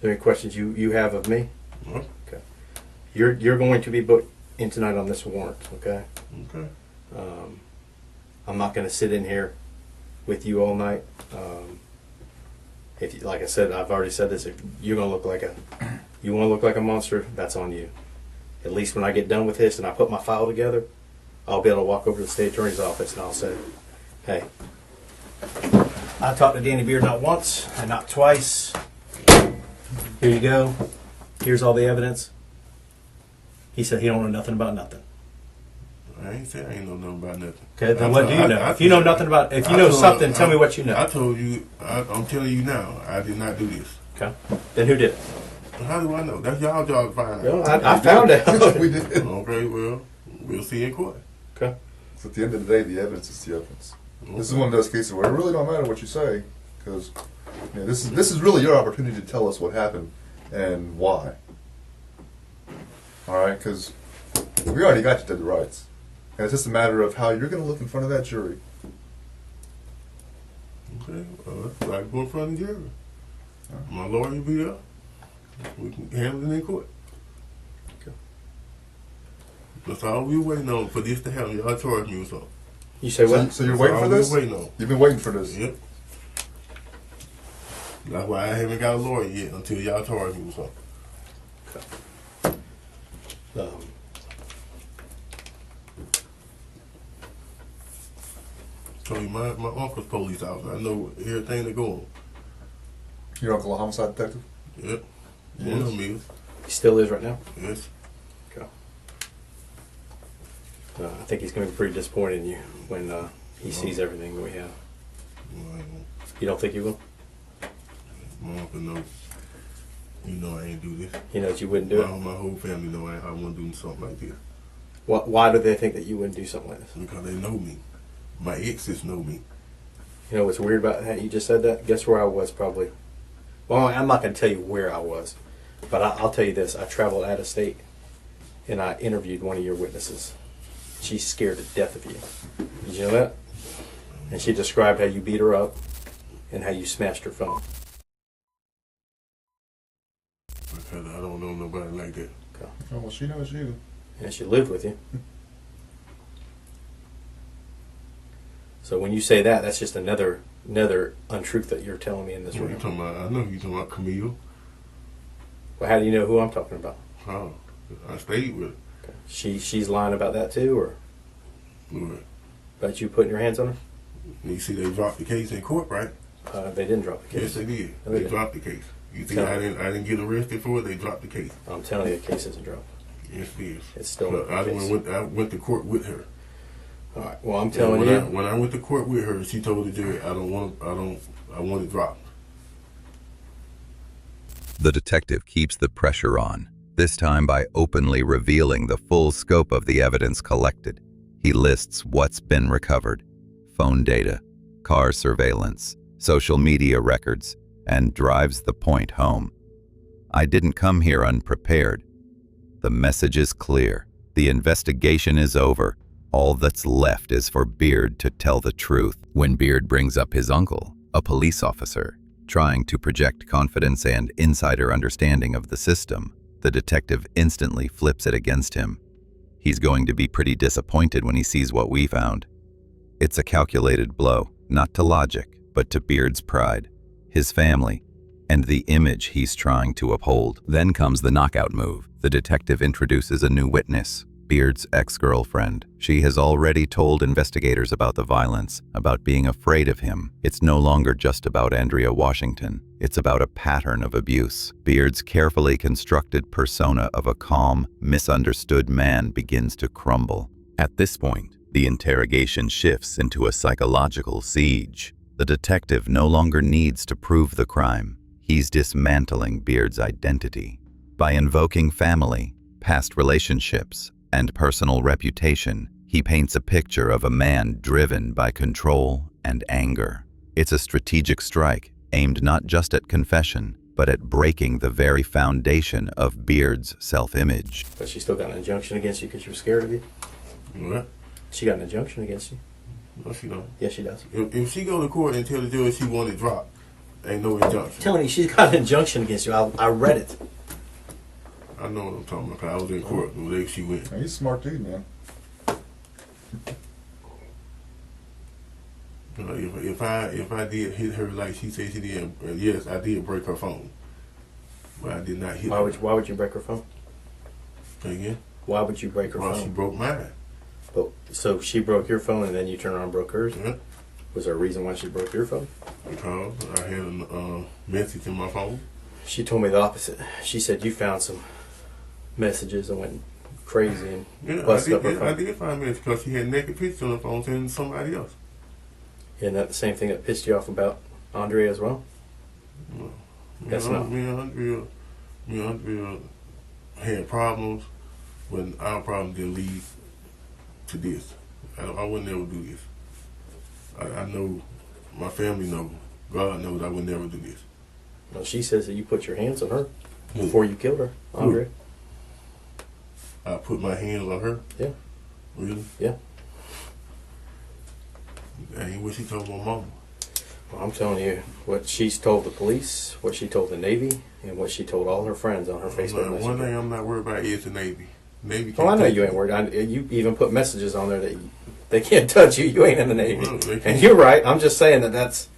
B: there any questions you have of me?
C: Huh?
B: Okay. You're going to be booked in tonight on this warrant. Okay.
C: Okay.
B: I'm not going to sit in here with you all night. If you, like I said, I've already said this. If you're going to look like you want to look like a monster, that's on you. At least when I get done with this and I put my file together, I'll be able to walk over to the state attorney's office and I'll say, "Hey, I talked to Danny Beard not once and not twice. Here you go. Here's all the evidence." He said he don't know nothing about nothing.
C: I ain't saying I ain't know nothing about nothing.
B: Okay, then what do you know? If you know nothing about, if you know something, tell me what you know.
C: I told you, I'm telling you now, I did not do this.
B: Okay. Then who did it?
C: How do I know? That's y'all job to find out.
B: Well, I found out.
D: We did.
C: Okay, well, we'll see in court.
B: Okay.
D: So at the end of the day, the evidence is the evidence. This is one of those cases where it really don't matter what you say, because this is really your opportunity to tell us what happened and why. All right, because we already got you to the rights, and it's just a matter of how you're going to look in front of that jury.
C: Okay, well, I go in front of the jury. My lawyer will be there. We can handle it in court.
B: Okay.
C: That's all we waiting on for this to happen. Y'all charge me with something.
B: You say what?
D: So you're
C: That's
D: waiting
C: all
D: for
C: we
D: this?
C: waiting on.
D: You've been waiting for this.
C: Yep. That's why I haven't got a lawyer yet until y'all charge me with something. Told you my uncle's police officer. I know everything that go on.
D: Your uncle a homicide detective?
C: Yep.
D: Yes.
C: One of them is.
B: He still is right now.
C: Yes.
B: Okay. I think he's going to be pretty disappointed in you when he sees everything that we have.
C: Well,
B: You don't think he will?
C: my uncle knows. You know I ain't do this.
B: He knows you wouldn't do it.
C: My whole family know I won't do something like this.
B: Why do they think that you wouldn't do something like this?
C: Because they know me. My exes know me.
B: You know what's weird about that? You just said that. Guess where I was probably? Well, I'm not going to tell you where I was, but I'll tell you this. I traveled out of state, and I interviewed one of your witnesses. She's scared to death of you. Did you know that? And she described how you beat her up and how you smashed her phone.
C: Because I don't know nobody like that.
B: Okay.
D: Oh, well, she knows you.
B: And she lived with you. So when you say that, that's just another untruth that you're telling me in this
C: What you
B: room.
C: talking about? I know you talking about Camille.
B: Well, how do you know who I'm talking about?
C: Oh, I stayed with her.
B: Okay. She's lying about that too, or
C: Good.
B: about you putting your hands on her?
C: You see they dropped the case in court, right?
B: They didn't drop the
C: Yes,
B: case.
C: they did.
B: No, they
C: They
B: didn't.
C: dropped the case. You think
B: Tell
C: I
B: me.
C: didn't get arrested for it? They dropped the case.
B: I'm telling you, the case isn't dropped.
C: Yes, it is.
B: It's still
C: But
B: a case.
C: I went to court with her.
B: All right. Well, I'm
C: And
B: telling you.
C: when I went to court with her, she told the judge, I want it dropped.
A: The detective keeps the pressure on, this time by openly revealing the full scope of the evidence collected. He lists what's been recovered: phone data, car surveillance, social media records, and drives the point home. I didn't come here unprepared. The message is clear. The investigation is over. All that's left is for Beard to tell the truth. When Beard brings up his uncle, a police officer, trying to project confidence and insider understanding of the system, the detective instantly flips it against him. He's going to be pretty disappointed when he sees what we found. It's a calculated blow, not to logic, but to Beard's pride, his family, and the image he's trying to uphold. Then comes the knockout move. The detective introduces a new witness, Beard's ex-girlfriend. She has already told investigators about the violence, about being afraid of him. It's no longer just about Andrea Washington. It's about a pattern of abuse. Beard's carefully constructed persona of a calm, misunderstood man begins to crumble. At this point, the interrogation shifts into a psychological siege. The detective no longer needs to prove the crime. He's dismantling Beard's identity. By invoking family, past relationships, and personal reputation, he paints a picture of a man driven by control and anger. It's a strategic strike, aimed not just at confession, but at breaking the very foundation of Beard's self-image.
B: But she still got an injunction against you because she was scared of you.
C: What?
B: She got an injunction against you.
C: No, she don't.
B: Yes, she does.
C: If she go to court and tell the judge she want it dropped, ain't no injunction.
B: I'm telling you, she's got an injunction against you. I read it.
C: I know what I'm talking about. 'Cause I was in court the day she went.
D: He's a smart dude, man.
C: If I did hit her like she said she did, yes, I did break her phone, but I did not hit her.
B: Why would you break her phone?
C: Say again?
B: Why would you break her
C: Well, she
B: phone?
C: broke mine.
B: But, so she broke your phone and then you turned around and broke hers?
C: Yeah.
B: Was there a reason why she broke your phone?
C: Because I had a message in my phone.
B: She told me the opposite. She said you found some messages and went crazy and
C: Yeah,
B: busted up her
C: I
B: phone.
C: did find message because she had naked pictures on her phone saying somebody else.
B: Isn't that the same thing that pissed you off about Andrea as well? That's not.
C: Me and Andrea had problems when our problem didn't lead to this. I would never do this. I know, my family knows, God knows I would never do this.
B: Well, she says that you put your hands on her
C: Who?
B: before you killed her, Andrea.
C: I put my hands on her.
B: Yeah.
C: Really?
B: Yeah.
C: That ain't what she told my mama.
B: Well, I'm telling you, what she's told the police, what she told the Navy, and what she told all her friends on her Facebook
C: One
B: Messenger.
C: thing I'm not worried about is the Navy. Navy
B: Well, I know
C: take
B: you ain't
C: me.
B: worried. You even put messages on there that they can't touch you. You ain't in the Navy.
C: Well, they can't.
B: And you're right. I'm just saying that's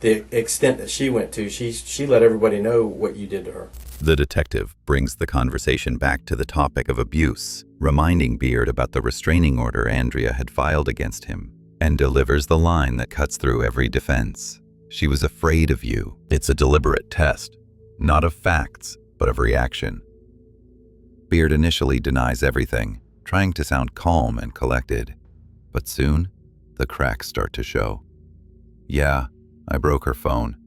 B: the extent that she went to. She let everybody know what you did to her.
A: The detective brings the conversation back to the topic of abuse, reminding Beard about the restraining order Andrea had filed against him, and delivers the line that cuts through every defense. She was afraid of you. It's a deliberate test, not of facts, but of reaction. Beard initially denies everything, trying to sound calm and collected. But soon, the cracks start to show. "Yeah, I broke her phone,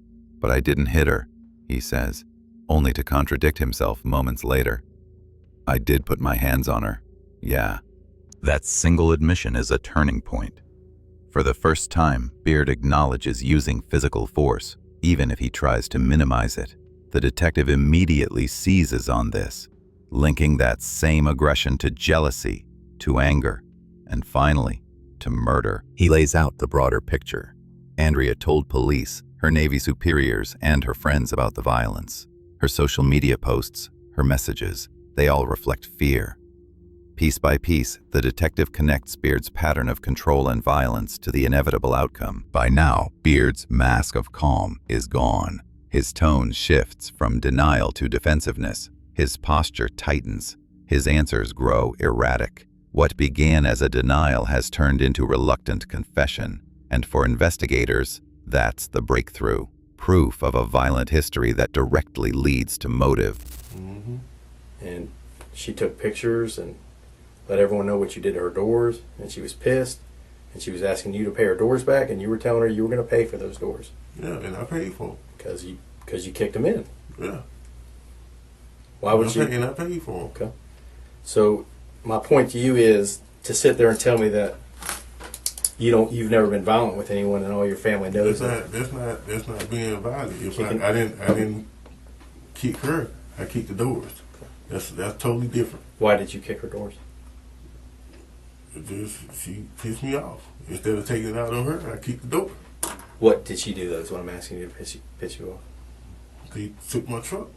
A: but I didn't hit her," he says, only to contradict himself moments later. "I did put my hands on her, yeah." That single admission is a turning point. For the first time, Beard acknowledges using physical force, even if he tries to minimize it. The detective immediately seizes on this, linking that same aggression to jealousy, to anger, and finally, to murder. He lays out the broader picture. Andrea told police, her Navy superiors, and her friends about the violence. Her social media posts, her messages, they all reflect fear. Piece by piece, the detective connects Beard's pattern of control and violence to the inevitable outcome. By now, Beard's mask of calm is gone. His tone shifts from denial to defensiveness. His posture tightens. His answers grow erratic. What began as a denial has turned into reluctant confession. And for investigators, that's the breakthrough. Proof of a violent history that directly leads to motive.
B: Mm-hmm. And she took pictures and let everyone know what you did to her doors, and she was pissed, and she was asking you to pay her doors back, and you were telling her you were going to pay for those doors.
C: Yeah, and I paid for them.
B: Because you kicked them in.
C: Yeah.
B: Why would you?
C: And I paid for them.
B: Okay. So my point to you is to sit there and tell me that you've never been violent with anyone, and all your family knows that.
C: That's not being violent. If I didn't kick her, I kicked the doors. That's totally different.
B: Why did you kick her doors?
C: She pissed me off. Instead of taking it out on her, I kicked the door.
B: What did she do, though, is what I'm asking you to piss you off?
C: They took my truck.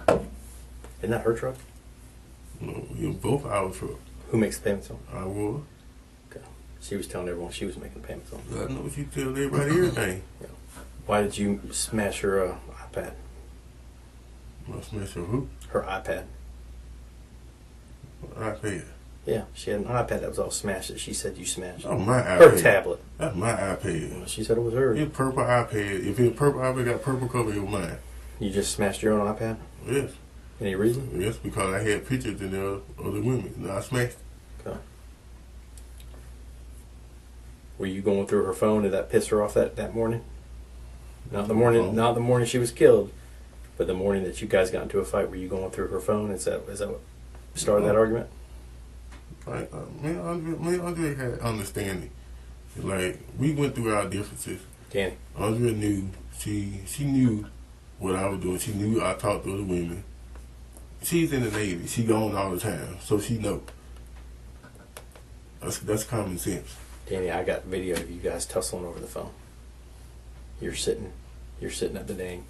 B: Isn't that her truck?
C: No, it was both our truck.
B: Who makes the payments on?
C: I was.
B: Okay. She was telling everyone she was making the payments on.
C: I know she tell everybody everything.
B: Yeah. Why did you smash her iPad?
C: I smashed her who?
B: Her iPad.
C: iPad.
B: Yeah, she had an iPad that was all smashed that she said you smashed.
C: Oh, my iPad.
B: Her tablet.
C: That's my iPad.
B: Well, she said it was hers.
C: It's purple iPad. If it's purple iPad, got purple cover, it was mine.
B: You just smashed your own iPad?
C: Yes.
B: Any reason?
C: Yes, because I had pictures in there of the women. And I smashed it.
B: Okay. Were you going through her phone? Did that piss her off that morning? Not the morning she was killed, but the morning that you guys got into a fight. Were you going through her phone? Is that what started that argument?
C: Like, me and Andre had understanding. Like, we went through our differences.
B: Danny.
C: Andre knew, she knew what I was doing. She knew I talked to other women. She's in the Navy. She gone all the time, so she know. That's common sense.
B: Danny, I got video of you guys tussling over the phone. You're sitting at the dang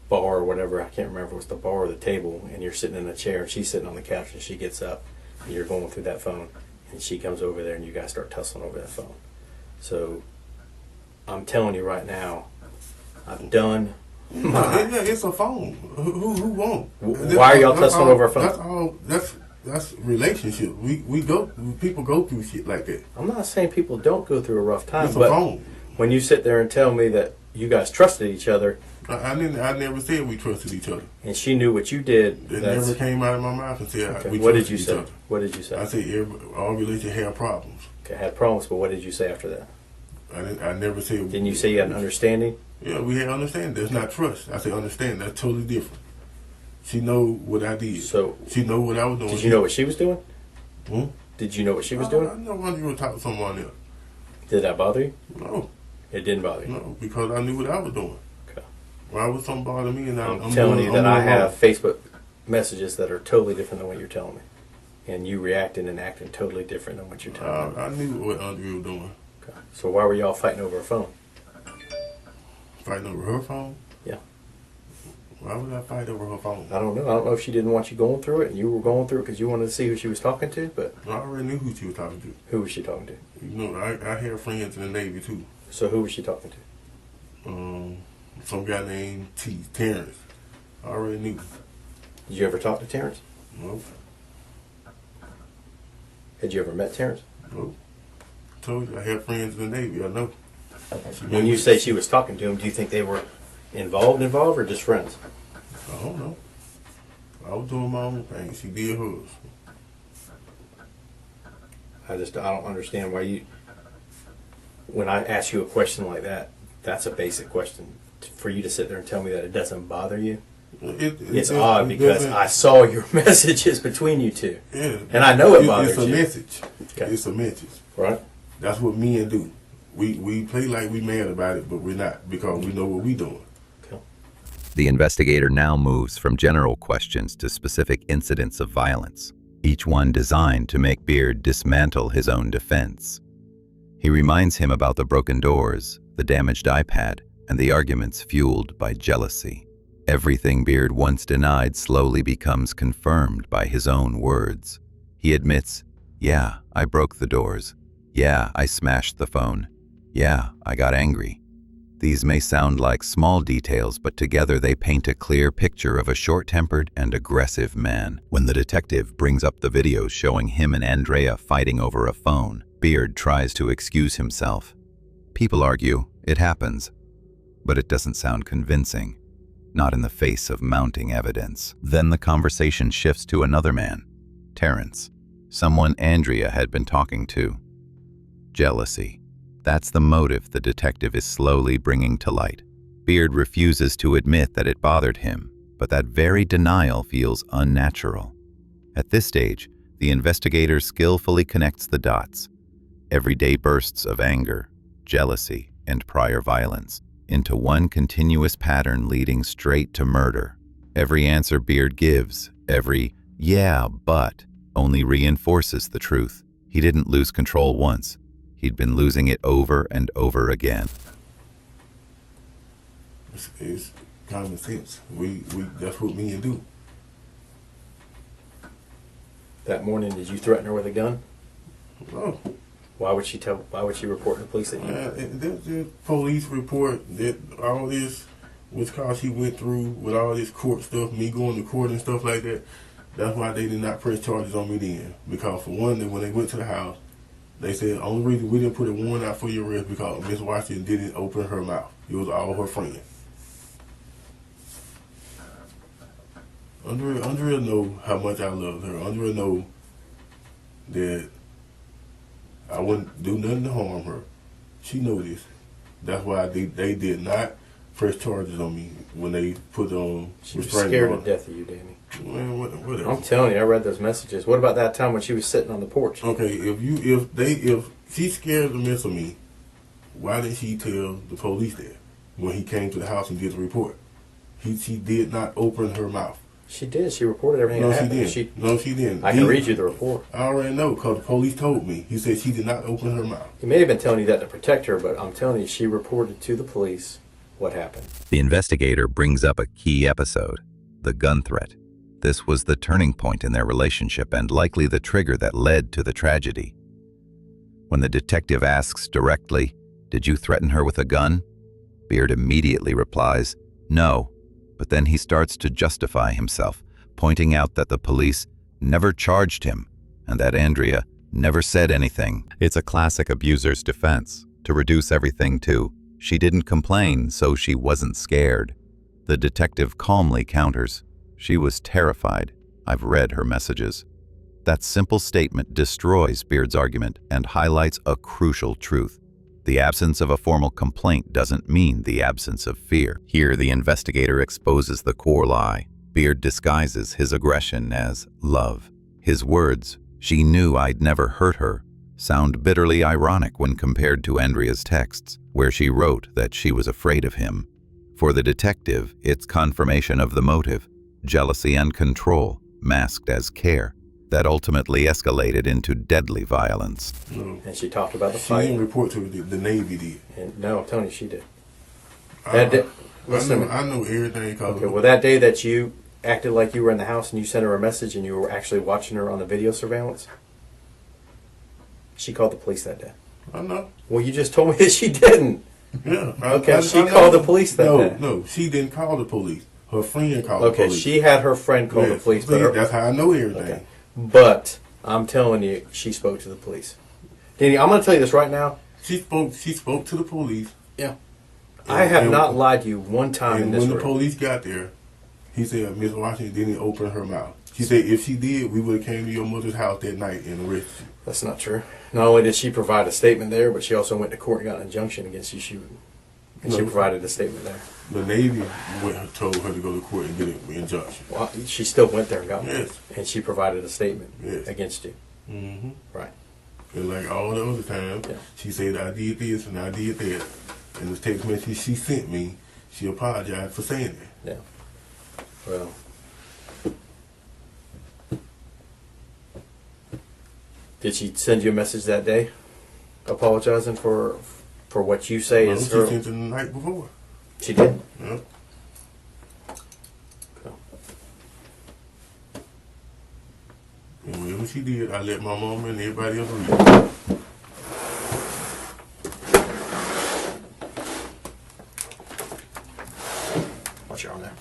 B: bar or whatever. I can't remember if it was the bar or the table, and you're sitting in a chair, and she's sitting on the couch, and she gets up, and you're going through that phone, and she comes over there, and you guys start tussling over that phone. So I'm telling you right now, I've done my...
C: Yeah, it's a phone. Who won't?
B: Why are y'all tussling over a phone?
C: That's all. That's relationship. People go through shit like that.
B: I'm not saying people don't go through a rough time,
C: It's a
B: but
C: phone.
B: when you sit there and tell me that you guys trusted each other,
C: I never said we trusted each other.
B: and she knew what you did.
C: It never came out of my mouth and said
B: Okay.
C: we
B: What did
C: trusted
B: you
C: each
B: say?
C: other.
B: What did you say?
C: I said all relationships have problems.
B: Okay, I had problems, but what did you say after that?
C: I never said.
B: Didn't you say you had an understanding?
C: Yeah, we had understanding. That's not trust. I said understand. That's totally different. She know what I did.
B: So
C: she know what I was doing.
B: did you know what she was doing?
C: Hmm?
B: Did you know what she was
C: I
B: doing?
C: know when you were talking to someone else.
B: Did that bother you?
C: No,
B: It didn't bother you.
C: no, because I knew what I was doing.
B: Okay.
C: Why would something bother me? And
B: I'm telling you that I have Facebook messages that are totally different than what you're telling me, and you reacting and acting totally different than what you're telling me.
C: I knew what Andre was doing.
B: Okay. So why were y'all fighting over a phone?
C: Fighting over her phone?
B: Yeah.
C: Why would I fight over her phone?
B: I don't know. I don't know if she didn't want you going through it, and you were going through it because you wanted to see who she was talking to. But
C: I already knew who she was talking to.
B: who was she talking to?
C: You know, I had friends in the Navy too.
B: So who was she talking to?
C: Some guy named Terrence. I already knew.
B: Did you ever talk to Terrence?
C: Nope.
B: Had you ever met Terrence?
C: Nope. Told you I had friends in the Navy. I know.
B: When you say she was talking to him, do you think they were involved, or just friends?
C: I don't know. I was doing my own thing. She did hers.
B: I don't understand why you, when I ask you a question like that, that's a basic question. For you to sit there and tell me that it doesn't bother you, it's odd because I saw your messages between you two.
C: Yeah.
B: And I know it bothers
C: you.
B: you.
C: It's a message.
B: Okay.
C: It's a message.
B: Right?
C: That's what men do. We play like we mad about it, but we're not because we know what we doing.
B: Okay.
A: The investigator now moves from general questions to specific incidents of violence, each one designed to make Beard dismantle his own defense. He reminds him about the broken doors, the damaged iPad, and the arguments fueled by jealousy. Everything Beard once denied slowly becomes confirmed by his own words. He admits, "Yeah, I broke the doors. Yeah, I smashed the phone. Yeah, I got angry." These may sound like small details, but together they paint a clear picture of a short-tempered and aggressive man. When the detective brings up the videos showing him and Andrea fighting over a phone, Beard tries to excuse himself. People argue, it happens, but it doesn't sound convincing, not in the face of mounting evidence. Then the conversation shifts to another man, Terrence, someone Andrea had been talking to. Jealousy. That's the motive the detective is slowly bringing to light. Beard refuses to admit that it bothered him, but that very denial feels unnatural. At this stage, the investigator skillfully connects the dots. Everyday bursts of anger, jealousy, and prior violence into one continuous pattern leading straight to murder. Every answer Beard gives, every "yeah, but," only reinforces the truth. He didn't lose control once. He'd been losing it over and over again.
C: It's common sense. That's what men do.
B: That morning, did you threaten her with a gun?
C: No.
B: Why would she report to the police that you?
C: The police report that all this was because she went through with all this court stuff, me going to court and stuff like that. That's why they did not press charges on me then. Because for one, when they went to the house, they said the only reason we didn't put a warrant out for your arrest because Miss Washington didn't open her mouth. It was all her friends. Andrea know how much I love her. Andrea know that I wouldn't do nothing to harm her. She know this. That's why they did not press charges on me when they put on.
B: She was scared to death of you, Danny.
C: Man, whatever.
B: I'm telling you, I read those messages. What about that time when she was sitting on the porch?
C: Okay, if she's scared to mess with me, why didn't she tell the police that when he came to the house and did the report? She did not open her mouth.
B: She did. She reported everything that happened.
C: No, she didn't.
B: I can read you the report.
C: I already know because the police told me. He said she did not open her mouth.
B: He may have been telling you that to protect her, but I'm telling you, she reported to the police what happened.
A: The investigator brings up a key episode, the gun threat. This was the turning point in their relationship and likely the trigger that led to the tragedy. When the detective asks directly, "Did you threaten her with a gun?" Beard immediately replies, "No," but then he starts to justify himself, pointing out that the police never charged him and that Andrea never said anything. It's a classic abuser's defense, to reduce everything to, "She didn't complain, so she wasn't scared." The detective calmly counters, "She was terrified. I've read her messages." That simple statement destroys Beard's argument and highlights a crucial truth. The absence of a formal complaint doesn't mean the absence of fear. Here, the investigator exposes the core lie. Beard disguises his aggression as love. His words, "She knew I'd never hurt her," sound bitterly ironic when compared to Andrea's texts, where she wrote that she was afraid of him. For the detective, it's confirmation of the motive, jealousy and control, masked as care, that ultimately escalated into deadly violence.
C: No.
B: And she talked about the
C: She
B: fight.
C: didn't report to the Navy did.
B: And no, I'm telling you, she did.
C: I
B: Listen to me.
C: know everything.
B: Okay, well, that day that you acted like you were in the house and you sent her a message and you were actually watching her on the video surveillance, she called the police that day.
C: I know.
B: Well, you just told me that she didn't.
C: Yeah.
B: Okay, she called the police that day.
C: No, she didn't call the police. Her friend called the
B: Okay,
C: police.
B: she had her friend call the police. But
C: That's how I know everything.
B: okay. But I'm telling you, she spoke to the police. Danny, I'm going to tell you this right now.
C: She spoke to the police.
B: Yeah. I have not lied to you one time in
C: And
B: this
C: when the
B: room.
C: police got there, He said Miss Washington didn't open her mouth. She said if she did, we would have came to your mother's house that night and arrested you.
B: That's not true. Not only did she provide a statement there, but she also went to court and got an injunction against you. She provided a statement there.
C: The Navy told her to go to court and get an injunction.
B: Well, she still went there and got one.
C: Yes.
B: And she provided a statement
C: Yes.
B: against you.
C: Mm-hmm.
B: Right.
C: And like all the other times,
B: Yeah.
C: she said I did this and I did that. And the text message she sent me, she apologized for saying that.
B: Yeah. Well. Did she send you a message that day, apologizing for what you say
C: No,
B: is
C: she
B: her?
C: sent it the night before.
B: She did.
C: Yeah.
B: Okay.
C: And whatever she did, I let my mom and everybody else read.
B: What's your arm there?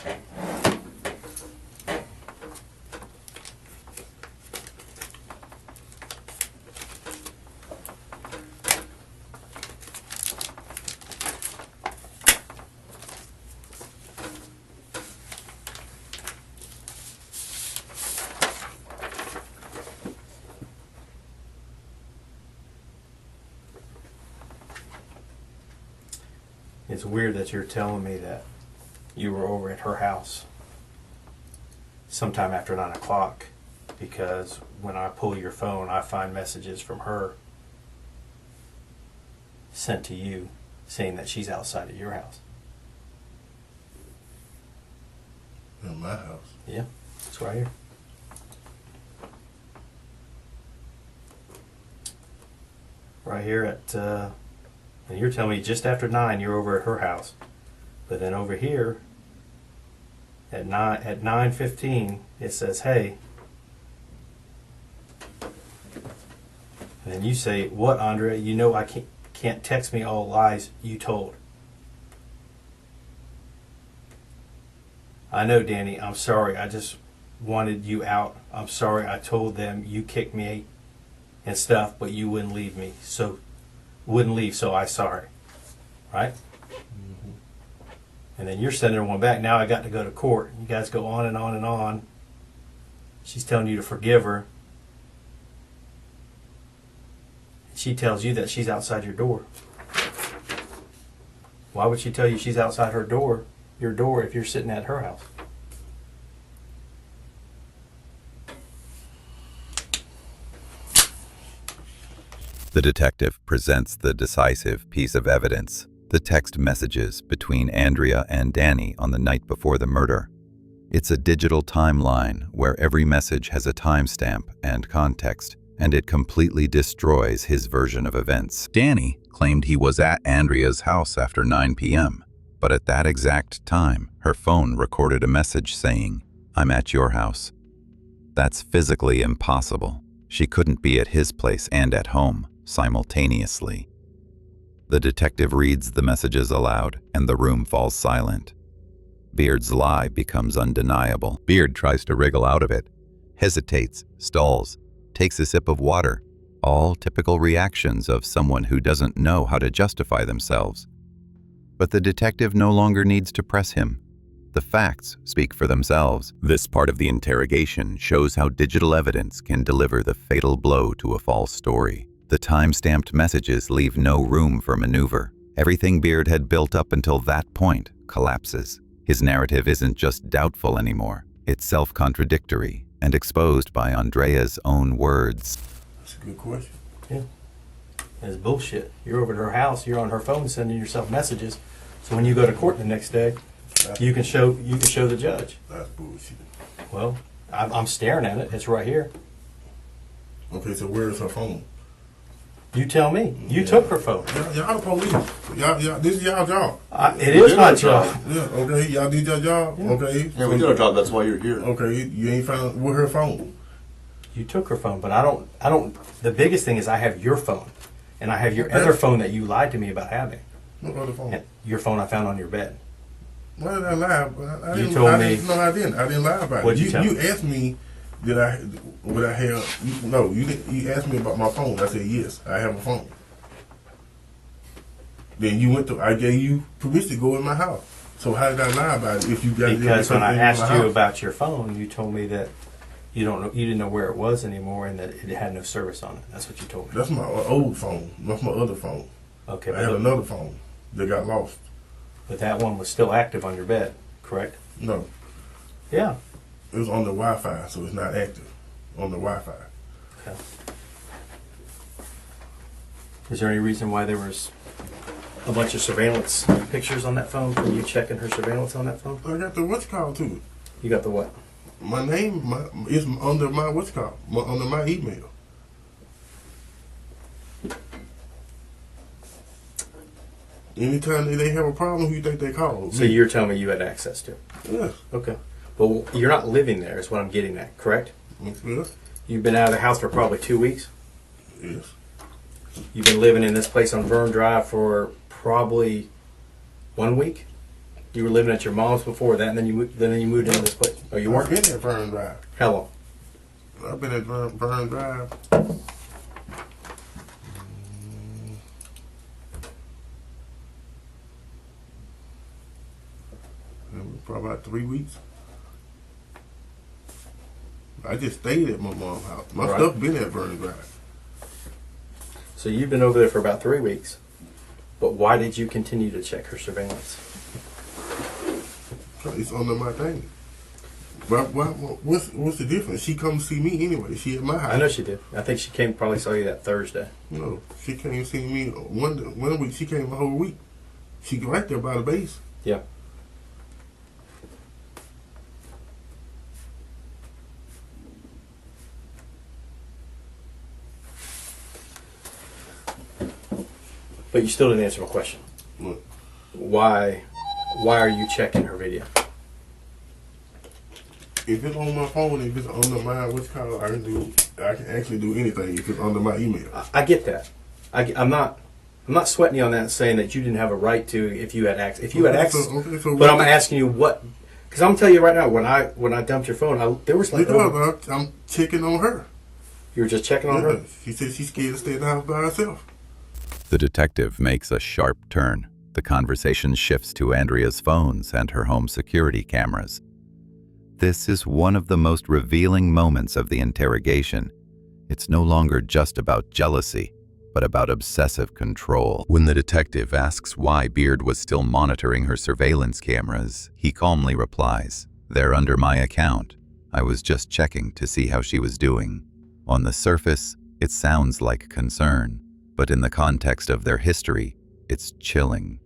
B: It's weird that you're telling me that you were over at her house sometime after 9 o'clock, because when I pull your phone, I find messages from her sent to you saying that she's outside of your house.
C: In my house.
B: Yeah, it's right here. Right here at, and you're telling me just after 9 you're over at her house, but then over here at 9:15 it says, "Hey," and then you say, "What, Andrea? You know I can't text me all lies you told." I know, Danny. I'm sorry. I just wanted you out. I'm sorry. I told them you kicked me and stuff, but you wouldn't leave me. So I sorry. Right?
C: Mm-hmm.
B: And then you're sending her one back. Now I got to go to court. You guys go on and on and on. She's telling you to forgive her. She tells you that she's outside your door. Why would she tell you she's outside her door, your door, if you're sitting at her house?
A: The detective presents the decisive piece of evidence, the text messages between Andrea and Danny on the night before the murder. It's a digital timeline where every message has a timestamp and context, and it completely destroys his version of events. Danny claimed he was at Andrea's house after 9 p.m., but at that exact time, her phone recorded a message saying, "I'm at your house." That's physically impossible. She couldn't be at his place and at home simultaneously. The detective reads the messages aloud, and the room falls silent. Beard's lie becomes undeniable. Beard tries to wriggle out of it, hesitates, stalls, takes a sip of water, all typical reactions of someone who doesn't know how to justify themselves. But the detective no longer needs to press him. The facts speak for themselves. This part of the interrogation shows how digital evidence can deliver the fatal blow to a false story. The time-stamped messages leave no room for maneuver. Everything Beard had built up until that point collapses. His narrative isn't just doubtful anymore. It's self-contradictory and exposed by Andrea's own words.
C: That's a good question.
B: Yeah. It's bullshit. You're over at her house, you're on her phone sending yourself messages. So when you go to court the next day, you can show the judge.
C: That's bullshit.
B: Well, I'm staring at it. It's right here.
C: Okay, so where is her phone?
B: You tell me. You took her phone.
C: Y'all the police. Y'all, this is y'all job.
B: It is my job.
C: Yeah, okay, y'all did your job.
B: Yeah.
C: Okay.
D: Yeah, we did our job. That's why you're here.
C: Okay, you ain't found with her phone.
B: You took her phone, but I don't. The biggest thing is I have your phone, and I have your other phone that you lied to me about having.
C: What other phone?
B: And your phone I found on your bed.
C: Why did I lie?
B: You told me.
C: No, I didn't. I didn't lie about it.
B: What'd you tell me?
C: You asked me, would I have? No, you didn't. You asked me about my phone. I said yes, I have a phone. Then you went to. I gave you permission to go in my house. So how did I lie about it? If you got
B: Because when I
C: in my
B: asked you
C: house?
B: about your phone, you told me that you didn't know where it was anymore, and that it had no service on it. That's what you told me.
C: That's my old phone. That's my other phone.
B: Okay,
C: I have another phone that got lost.
B: but that one was still active on your bed, correct?
C: No,
B: Yeah.
C: it was on the Wi-Fi, so it's not active on the Wi-Fi.
B: Okay. Is there any reason why there was a bunch of surveillance pictures on that phone? Were you checking her surveillance on that phone?
C: I got the what's called too.
B: You got the what?
C: My name is under my what's called under my email. Anytime they have a problem, who you think they call?
B: So you're telling me you had access to it?
C: Yes.
B: Okay. But you're not living there is what I'm getting at, correct?
C: Yes.
B: You've been out of the house for probably 2 weeks?
C: Yes.
B: You've been living in this place on Vern Drive for probably 1 week? You were living at your mom's before that, and then you moved into this place. Oh, you
C: I've
B: weren't?
C: been at Vern Drive.
B: How long?
C: I've been at Vern Drive. For about 3 weeks. I just stayed at my mom's house. My
B: Right.
C: stuff been at Vern Drive.
B: So you've been over there for about 3 weeks. But why did you continue to check her surveillance?
C: It's under my thing. What's the difference? She come see me anyway. She at my house.
B: I know she did. I think she came probably saw you that Thursday.
C: No, she came see me one week. She came the whole week. She right there by the base.
B: Yeah. But you still didn't answer my question.
C: Look,
B: Why are you checking her video?
C: if it's on my phone, if it's under my what's called, I can actually do anything if it's under my email.
B: I get that. I'm not sweating you on that, saying that you didn't have a right to if you had access. If you had access,
C: So
B: but I'm asking you what. Because I'm telling you right now, when I dumped your phone, there was like
C: because I'm checking on her.
B: you were just checking on her.
C: She said she's scared to stay in the house by herself.
A: The detective makes a sharp turn. The conversation shifts to Andrea's phones and her home security cameras. This is one of the most revealing moments of the interrogation. It's no longer just about jealousy, but about obsessive control. When the detective asks why Beard was still monitoring her surveillance cameras, he calmly replies, "They're under my account. I was just checking to see how she was doing." On the surface, it sounds like concern, but in the context of their history, it's chilling.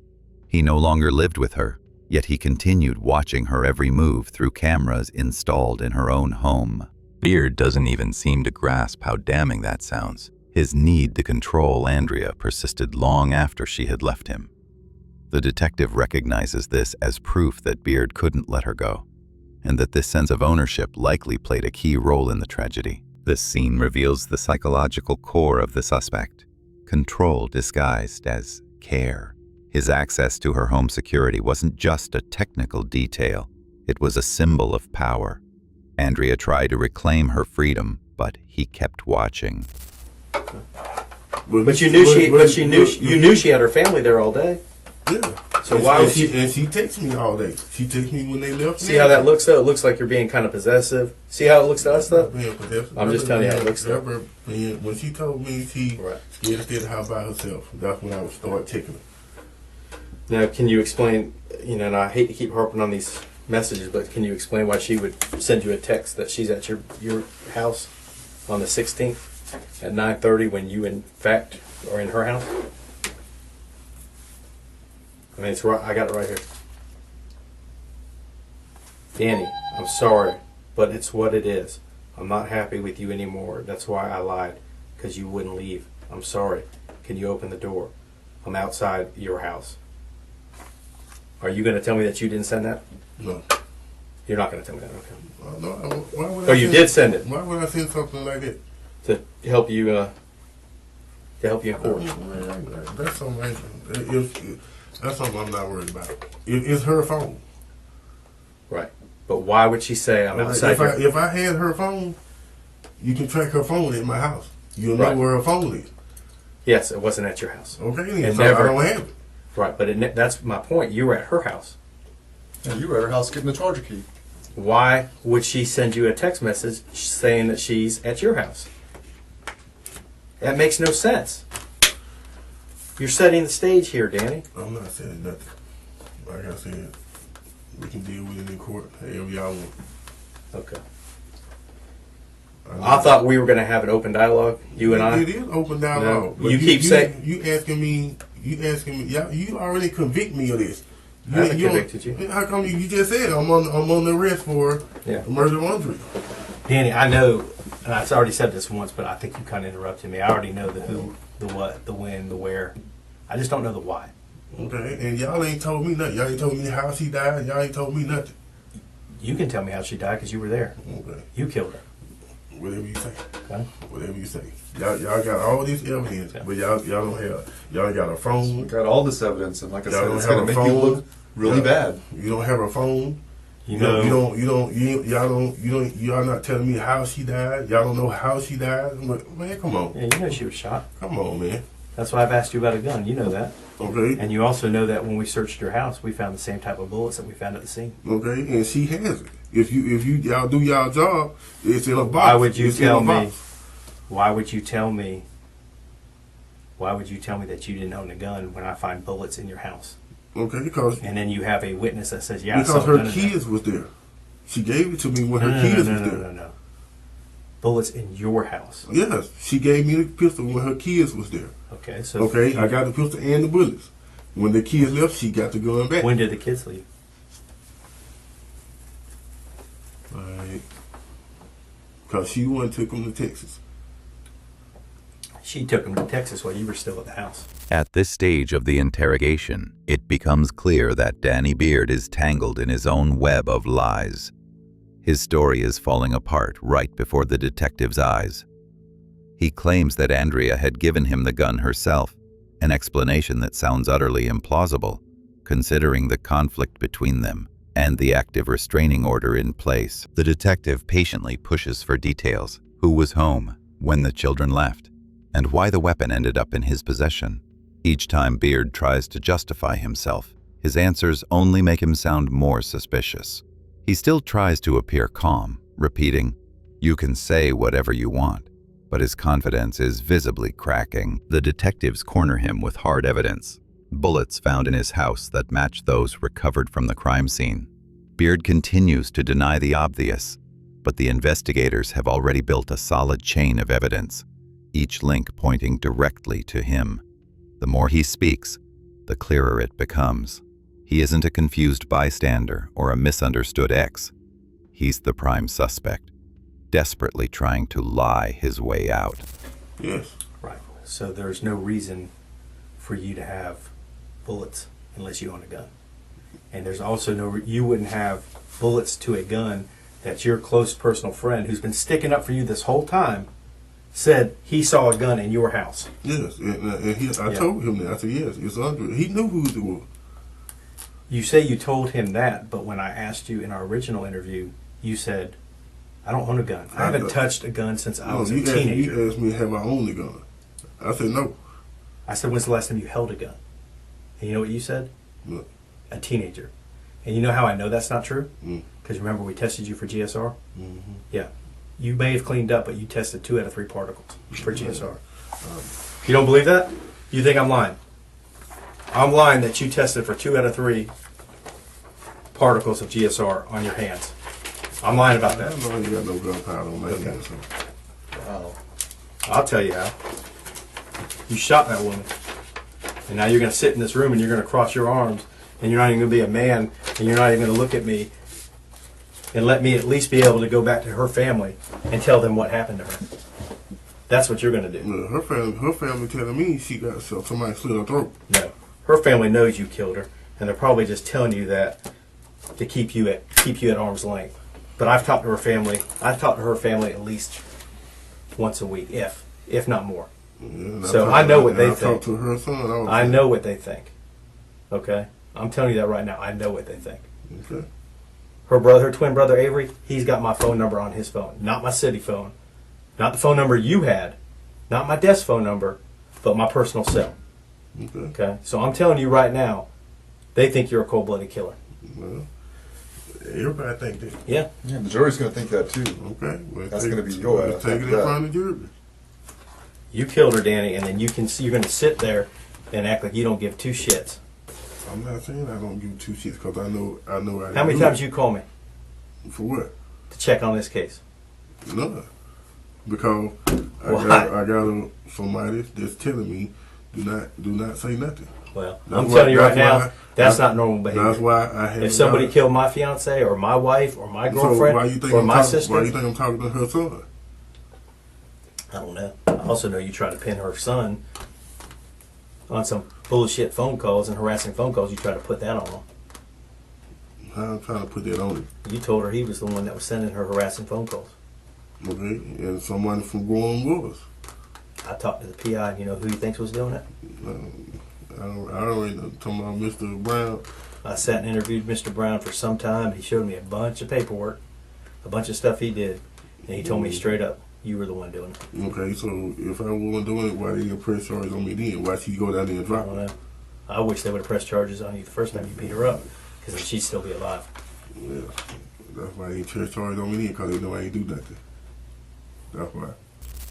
A: He no longer lived with her, yet he continued watching her every move through cameras installed in her own home. Beard doesn't even seem to grasp how damning that sounds. His need to control Andrea persisted long after she had left him. The detective recognizes this as proof that Beard couldn't let her go, and that this sense of ownership likely played a key role in the tragedy. This scene reveals the psychological core of the suspect: control disguised as care. His access to her home security wasn't just a technical detail, it was a symbol of power. Andrea tried to reclaim her freedom, but he kept watching.
B: But you knew she had her family there all day.
C: Yeah.
B: So why would
C: she texts me all day. She texts me when they left.
B: See how that looks though? It looks like you're being kind of possessive. See how it looks to us though? I'm just telling you how it looks though.
C: When she told me she scared to stay at the house by herself, that's when I would start checking her.
B: Now, can you explain, and I hate to keep harping on these messages, but can you explain why she would send you a text that she's at your house on the 16th at 9:30 when you, in fact, are in her house? I mean, it's right. I got it right here. Danny, I'm sorry, but it's what it is. I'm not happy with you anymore. That's why I lied, because you wouldn't leave. I'm sorry. Can you open the door? I'm outside your house. Are you going to tell me that you didn't send that?
C: No.
B: You're not going to tell me that, okay?
C: No. Why would
B: Oh, you did send it
C: Why would I send something like that?
B: to help you in court.
C: That's something. That's something I'm not worried about. It's her phone.
B: Right. But why would she say I'm outside your...
C: If I had her phone, you can track her phone at my house. You'll know
B: Right.
C: where her phone is.
B: Yes, it wasn't at your house.
C: Okay, then.
B: It
C: So
B: never-
C: I don't have it.
B: Right, but that's my point. You were at her house.
D: Yeah, you were at her house getting the charger key.
B: Why would she send you a text message saying that she's at your house? That makes no sense. You're setting the stage here, Danny.
C: I'm not saying nothing. Like I said, we can deal with it in court however y'all want.
B: Okay. I thought we were going to have an open dialogue, you and I.
C: It is open dialogue.
B: No, you keep saying
C: you asking me. You already convict me of this.
B: I haven't convicted you.
C: How come you just said I'm on the arrest for murder of Andre?
B: Danny, I know, and I've already said this once, but I think you kind of interrupted me. I already know the who, the what, the when, the where. I just don't know the why.
C: Okay, and y'all ain't told me nothing. Y'all ain't told me how she died. Y'all ain't told me nothing.
B: You can tell me how she died because you were there.
C: Okay.
B: You killed her.
C: Whatever you say.
B: Okay.
C: Whatever you say. Y'all got all this evidence, but y'all don't have. Y'all got a phone.
D: We got all this evidence, and like I said,
C: Y'all
D: it's
C: don't
D: going to
C: have
D: make
C: a
D: you
C: phone.
D: look really bad.
C: You don't have a phone.
B: Y'all
C: not telling me how she died. Y'all don't know how she died. I'm like, man, come on.
B: Yeah, you know she was shot.
C: Come on, man.
B: That's why I've asked you about a gun. You know that.
C: Okay.
B: And you also know that when we searched your house, we found the same type of bullets that we found at the scene.
C: Okay, and she has it. If y'all do y'all job, it's in a box.
B: Why would you
C: It's
B: tell
C: in a
B: me?
C: box.
B: Why would you tell me? Why would you tell me that you didn't own a gun when I find bullets in your house?
C: Okay, because
B: And then you have a witness that says, "Yeah, I saw
C: because
B: a gun
C: her
B: in there."
C: kids was there. She gave it to me when
B: No,
C: her
B: no,
C: kids
B: no,
C: was
B: no,
C: there.
B: no, no. Bullets in your house.
C: Yes, she gave me the pistol when her kids was there.
B: Okay, so
C: Okay, I got the pistol and the bullets. When the kids left, she got the gun back.
B: when did the kids leave?
C: Right. Because she went and took them to Texas.
B: She took him to Texas while you were still at the house.
A: At this stage of the interrogation, it becomes clear that Danny Beard is tangled in his own web of lies. His story is falling apart right before the detective's eyes. He claims that Andrea had given him the gun herself, an explanation that sounds utterly implausible, considering the conflict between them and the active restraining order in place. The detective patiently pushes for details: who was home, when the children left, and why the weapon ended up in his possession. Each time Beard tries to justify himself, his answers only make him sound more suspicious. He still tries to appear calm, repeating, "You can say whatever you want," but his confidence is visibly cracking. The detectives corner him with hard evidence: bullets found in his house that match those recovered from the crime scene. Beard continues to deny the obvious, but the investigators have already built a solid chain of evidence, each link pointing directly to him. The more he speaks, the clearer it becomes. He isn't a confused bystander or a misunderstood ex. He's the prime suspect, desperately trying to lie his way out.
C: Yes.
B: Right. So there's no reason for you to have bullets unless you own a gun. And there's also you wouldn't have bullets to a gun that your close personal friend, who's been sticking up for you this whole time, said he saw a gun in your house.
C: Yes, I told him that. I said, yes, it's Andre. He knew who it was.
B: You say you told him that, but when I asked you in our original interview, you said, "I don't own a gun. I haven't touched a gun since I was a teenager."
C: You asked me, have I owned a gun? I said, no.
B: I said, "When's the last time you held a gun?" And you know what you said?
C: What?
B: A teenager. And you know how I know that's not true?
C: Mm.
B: Because remember we tested you for GSR?
C: Mm-hmm.
B: Yeah. You may have cleaned up, but you tested 2 out of 3 particles for GSR. You don't believe that? You think I'm lying? I'm lying that you tested for 2 out of 3 particles of GSR on your hands. I'm lying about
C: I
B: that.
C: know you got no gunpowder on my hands. So.
D: Wow.
B: I'll tell you how. You shot that woman. And now you're going to sit in this room and you're going to cross your arms and you're not even going to be a man and you're not even going to look at me and let me at least be able to go back to her family and tell them what happened to her. That's what you're going to do.
C: No, her family telling me she got somebody slit her throat.
B: No. Her family knows you killed her and they're probably just telling you that to keep you at arm's length. But I've talked to her family. I've talked to her family at least once a week, if not more.
C: Yeah,
B: So I know what they
C: I
B: think.
C: talked to her son.
B: I know what they think. Okay? I'm telling you that right now. I know what they think.
C: Okay.
B: Her twin brother Avery, he's got my phone number on his phone. Not my city phone. Not the phone number you had. Not my desk phone number, but my personal cell.
C: Okay.
B: Okay? So I'm telling you right now, they think you're a cold-blooded killer.
C: Well, Everybody think that.
B: Yeah.
D: Yeah, the jury's going to think that too.
C: Okay. Well,
D: That's gonna be your ass
C: Take it
D: after
C: in
D: that.
C: front of the jury.
B: You killed her, Danny, and then you're going to sit there and act like you don't give two shits.
C: I'm not saying I don't give two shits because I know I
B: How many times you call me
C: For what?
B: to check on this case?
C: None. Because
B: Why?
C: I got somebody that's telling me do not say nothing.
B: Well,
C: That's
B: I'm
C: why-
B: telling you right
C: that's
B: now,
C: why-
B: that's not normal behavior.
C: That's why I have.
B: If somebody killed my fiance or my wife or my girlfriend
C: why you think
B: or
C: I'm
B: my
C: talking,
B: sister,
C: Why you think I'm talking to her son?
B: I don't know. I also know you try to pin her son on some bullshit phone calls and harassing phone calls. You try to put that on him.
C: I'm trying to put that on him.
B: You told her he was the one that was sending her harassing phone calls.
C: Okay, and somebody from growing was.
B: I talked to the PI, and you know who he thinks was doing it?
C: I already talking about Mr. Brown.
B: I sat and interviewed Mr. Brown for some time. He showed me a bunch of paperwork, a bunch of stuff he did, and he told me straight up, you were the one doing it.
C: Okay, so if I wasn't doing it, why they didn't press charges on me then? Why she go down there and
B: I
C: drop
B: don't
C: it?
B: know. I wish they would have pressed charges on you the first time you beat her up, because then she'd still be alive.
C: Yeah, that's why they didn't press charges on me then, because they know I ain't do nothing. That's why.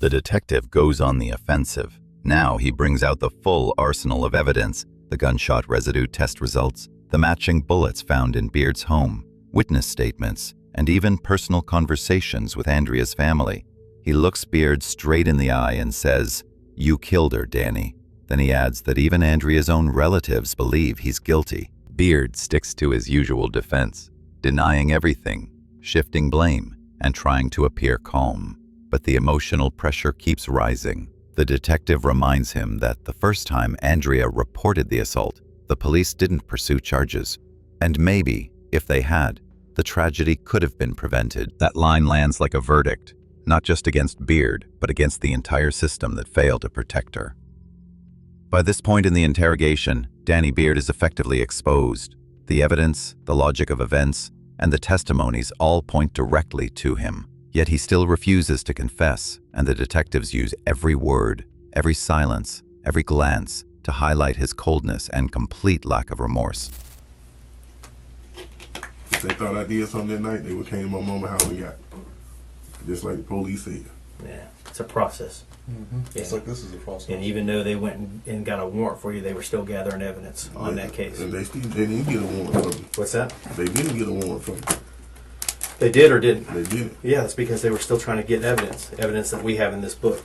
A: The detective goes on the offensive. Now he brings out the full arsenal of evidence: the gunshot residue test results, the matching bullets found in Beard's home, witness statements, and even personal conversations with Andrea's family. He looks Beard straight in the eye and says, "You killed her, Danny." Then he adds that even Andrea's own relatives believe he's guilty. Beard sticks to his usual defense, denying everything, shifting blame, and trying to appear calm. But the emotional pressure keeps rising. The detective reminds him that the first time Andrea reported the assault, the police didn't pursue charges. And maybe, if they had, the tragedy could have been prevented. That line lands like a verdict, not just against Beard, but against the entire system that failed to protect her. By this point in the interrogation, Danny Beard is effectively exposed. The evidence, the logic of events, and the testimonies all point directly to him. Yet he still refuses to confess, and the detectives use every word, every silence, every glance to highlight his coldness and complete lack of remorse.
C: If they thought I did something that night, they would came to my mama's house and got it. Just like the police said.
B: Yeah, it's a process.
D: It's like this is a process.
B: And even though they went and got a warrant for you, they were still gathering evidence on that case.
C: And they didn't get a warrant from me.
B: What's that?
C: They didn't get a warrant from me.
B: They did or didn't?
C: They didn't.
B: Yeah, that's because they were still trying to get evidence that we have in this book.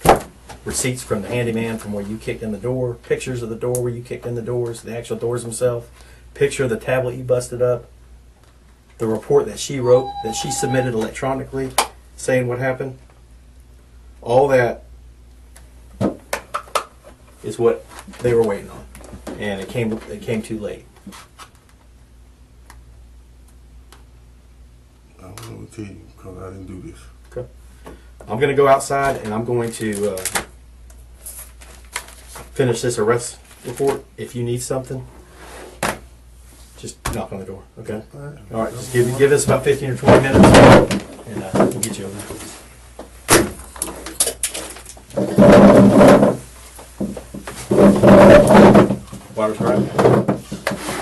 B: Receipts from the handyman from where you kicked in the door, pictures of the door where you kicked in the doors, the actual doors themselves, picture of the tablet you busted up, the report that she wrote, that she submitted electronically, saying what happened. All that is what they were waiting on, and it came too late.
C: I don't know what to tell you because I didn't do this.
B: Okay. I'm going to go outside and I'm going to finish this arrest report. If you need something, just knock on the door. Okay. All right. Just give us about 15 or 20 minutes, and we'll get you over there. Water's right.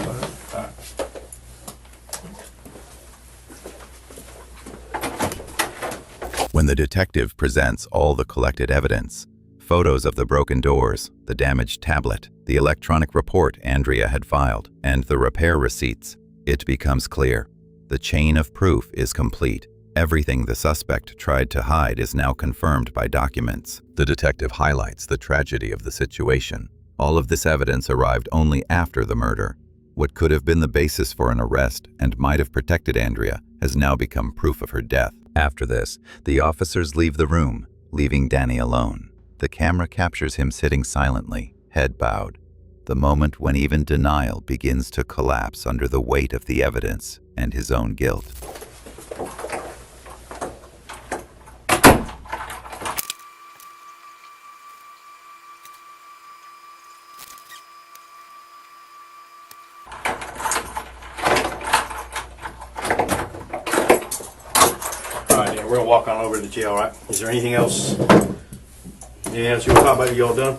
A: When the detective presents all the collected evidence, photos of the broken doors, the damaged tablet, the electronic report Andrea had filed, and the repair receipts, it becomes clear. The chain of proof is complete. Everything the suspect tried to hide is now confirmed by documents. The detective highlights the tragedy of the situation. All of this evidence arrived only after the murder. What could have been the basis for an arrest and might have protected Andrea has now become proof of her death. After this, the officers leave the room, leaving Danny alone. The camera captures him sitting silently, head bowed. The moment when even denial begins to collapse under the weight of the evidence and his own guilt.
B: All right, Dan, we're gonna walk on over to the jail, all right? Is there anything else? Anything else you want to talk about? You all done?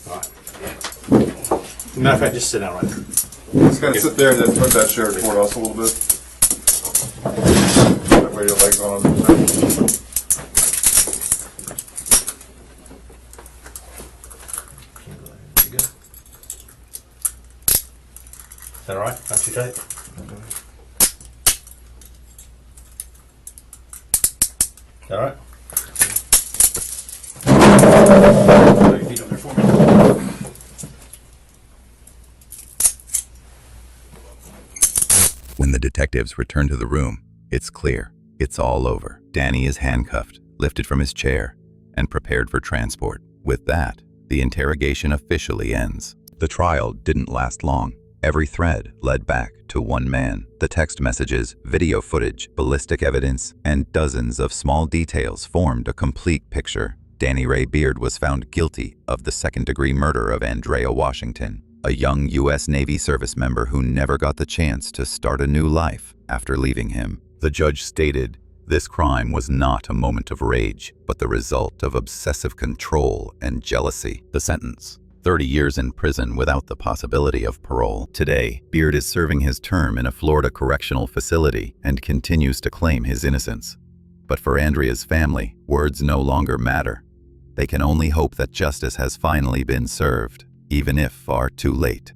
B: All right. Matter of fact, just sit down right there.
D: Just kind of sit there and then turn that chair toward us a little bit. lay your legs on them.
B: You good? Is that all right? Not too tight? Is that all right? Put your feet up there for me.
A: When the detectives return to the room, it's clear. It's all over. Danny is handcuffed, lifted from his chair, and prepared for transport. With that, the interrogation officially ends. The trial didn't last long. Every thread led back to one man. The text messages, video footage, ballistic evidence, and dozens of small details formed a complete picture. Danny Ray Beard was found guilty of the second-degree murder of Andrea Washington, a young U.S. Navy service member who never got the chance to start a new life after leaving him. The judge stated, this crime was not a moment of rage, but the result of obsessive control and jealousy. The sentence: 30 years in prison without the possibility of parole. Today, Beard is serving his term in a Florida correctional facility and continues to claim his innocence. But for Andrea's family, words no longer matter. They can only hope that justice has finally been served, even if far too late.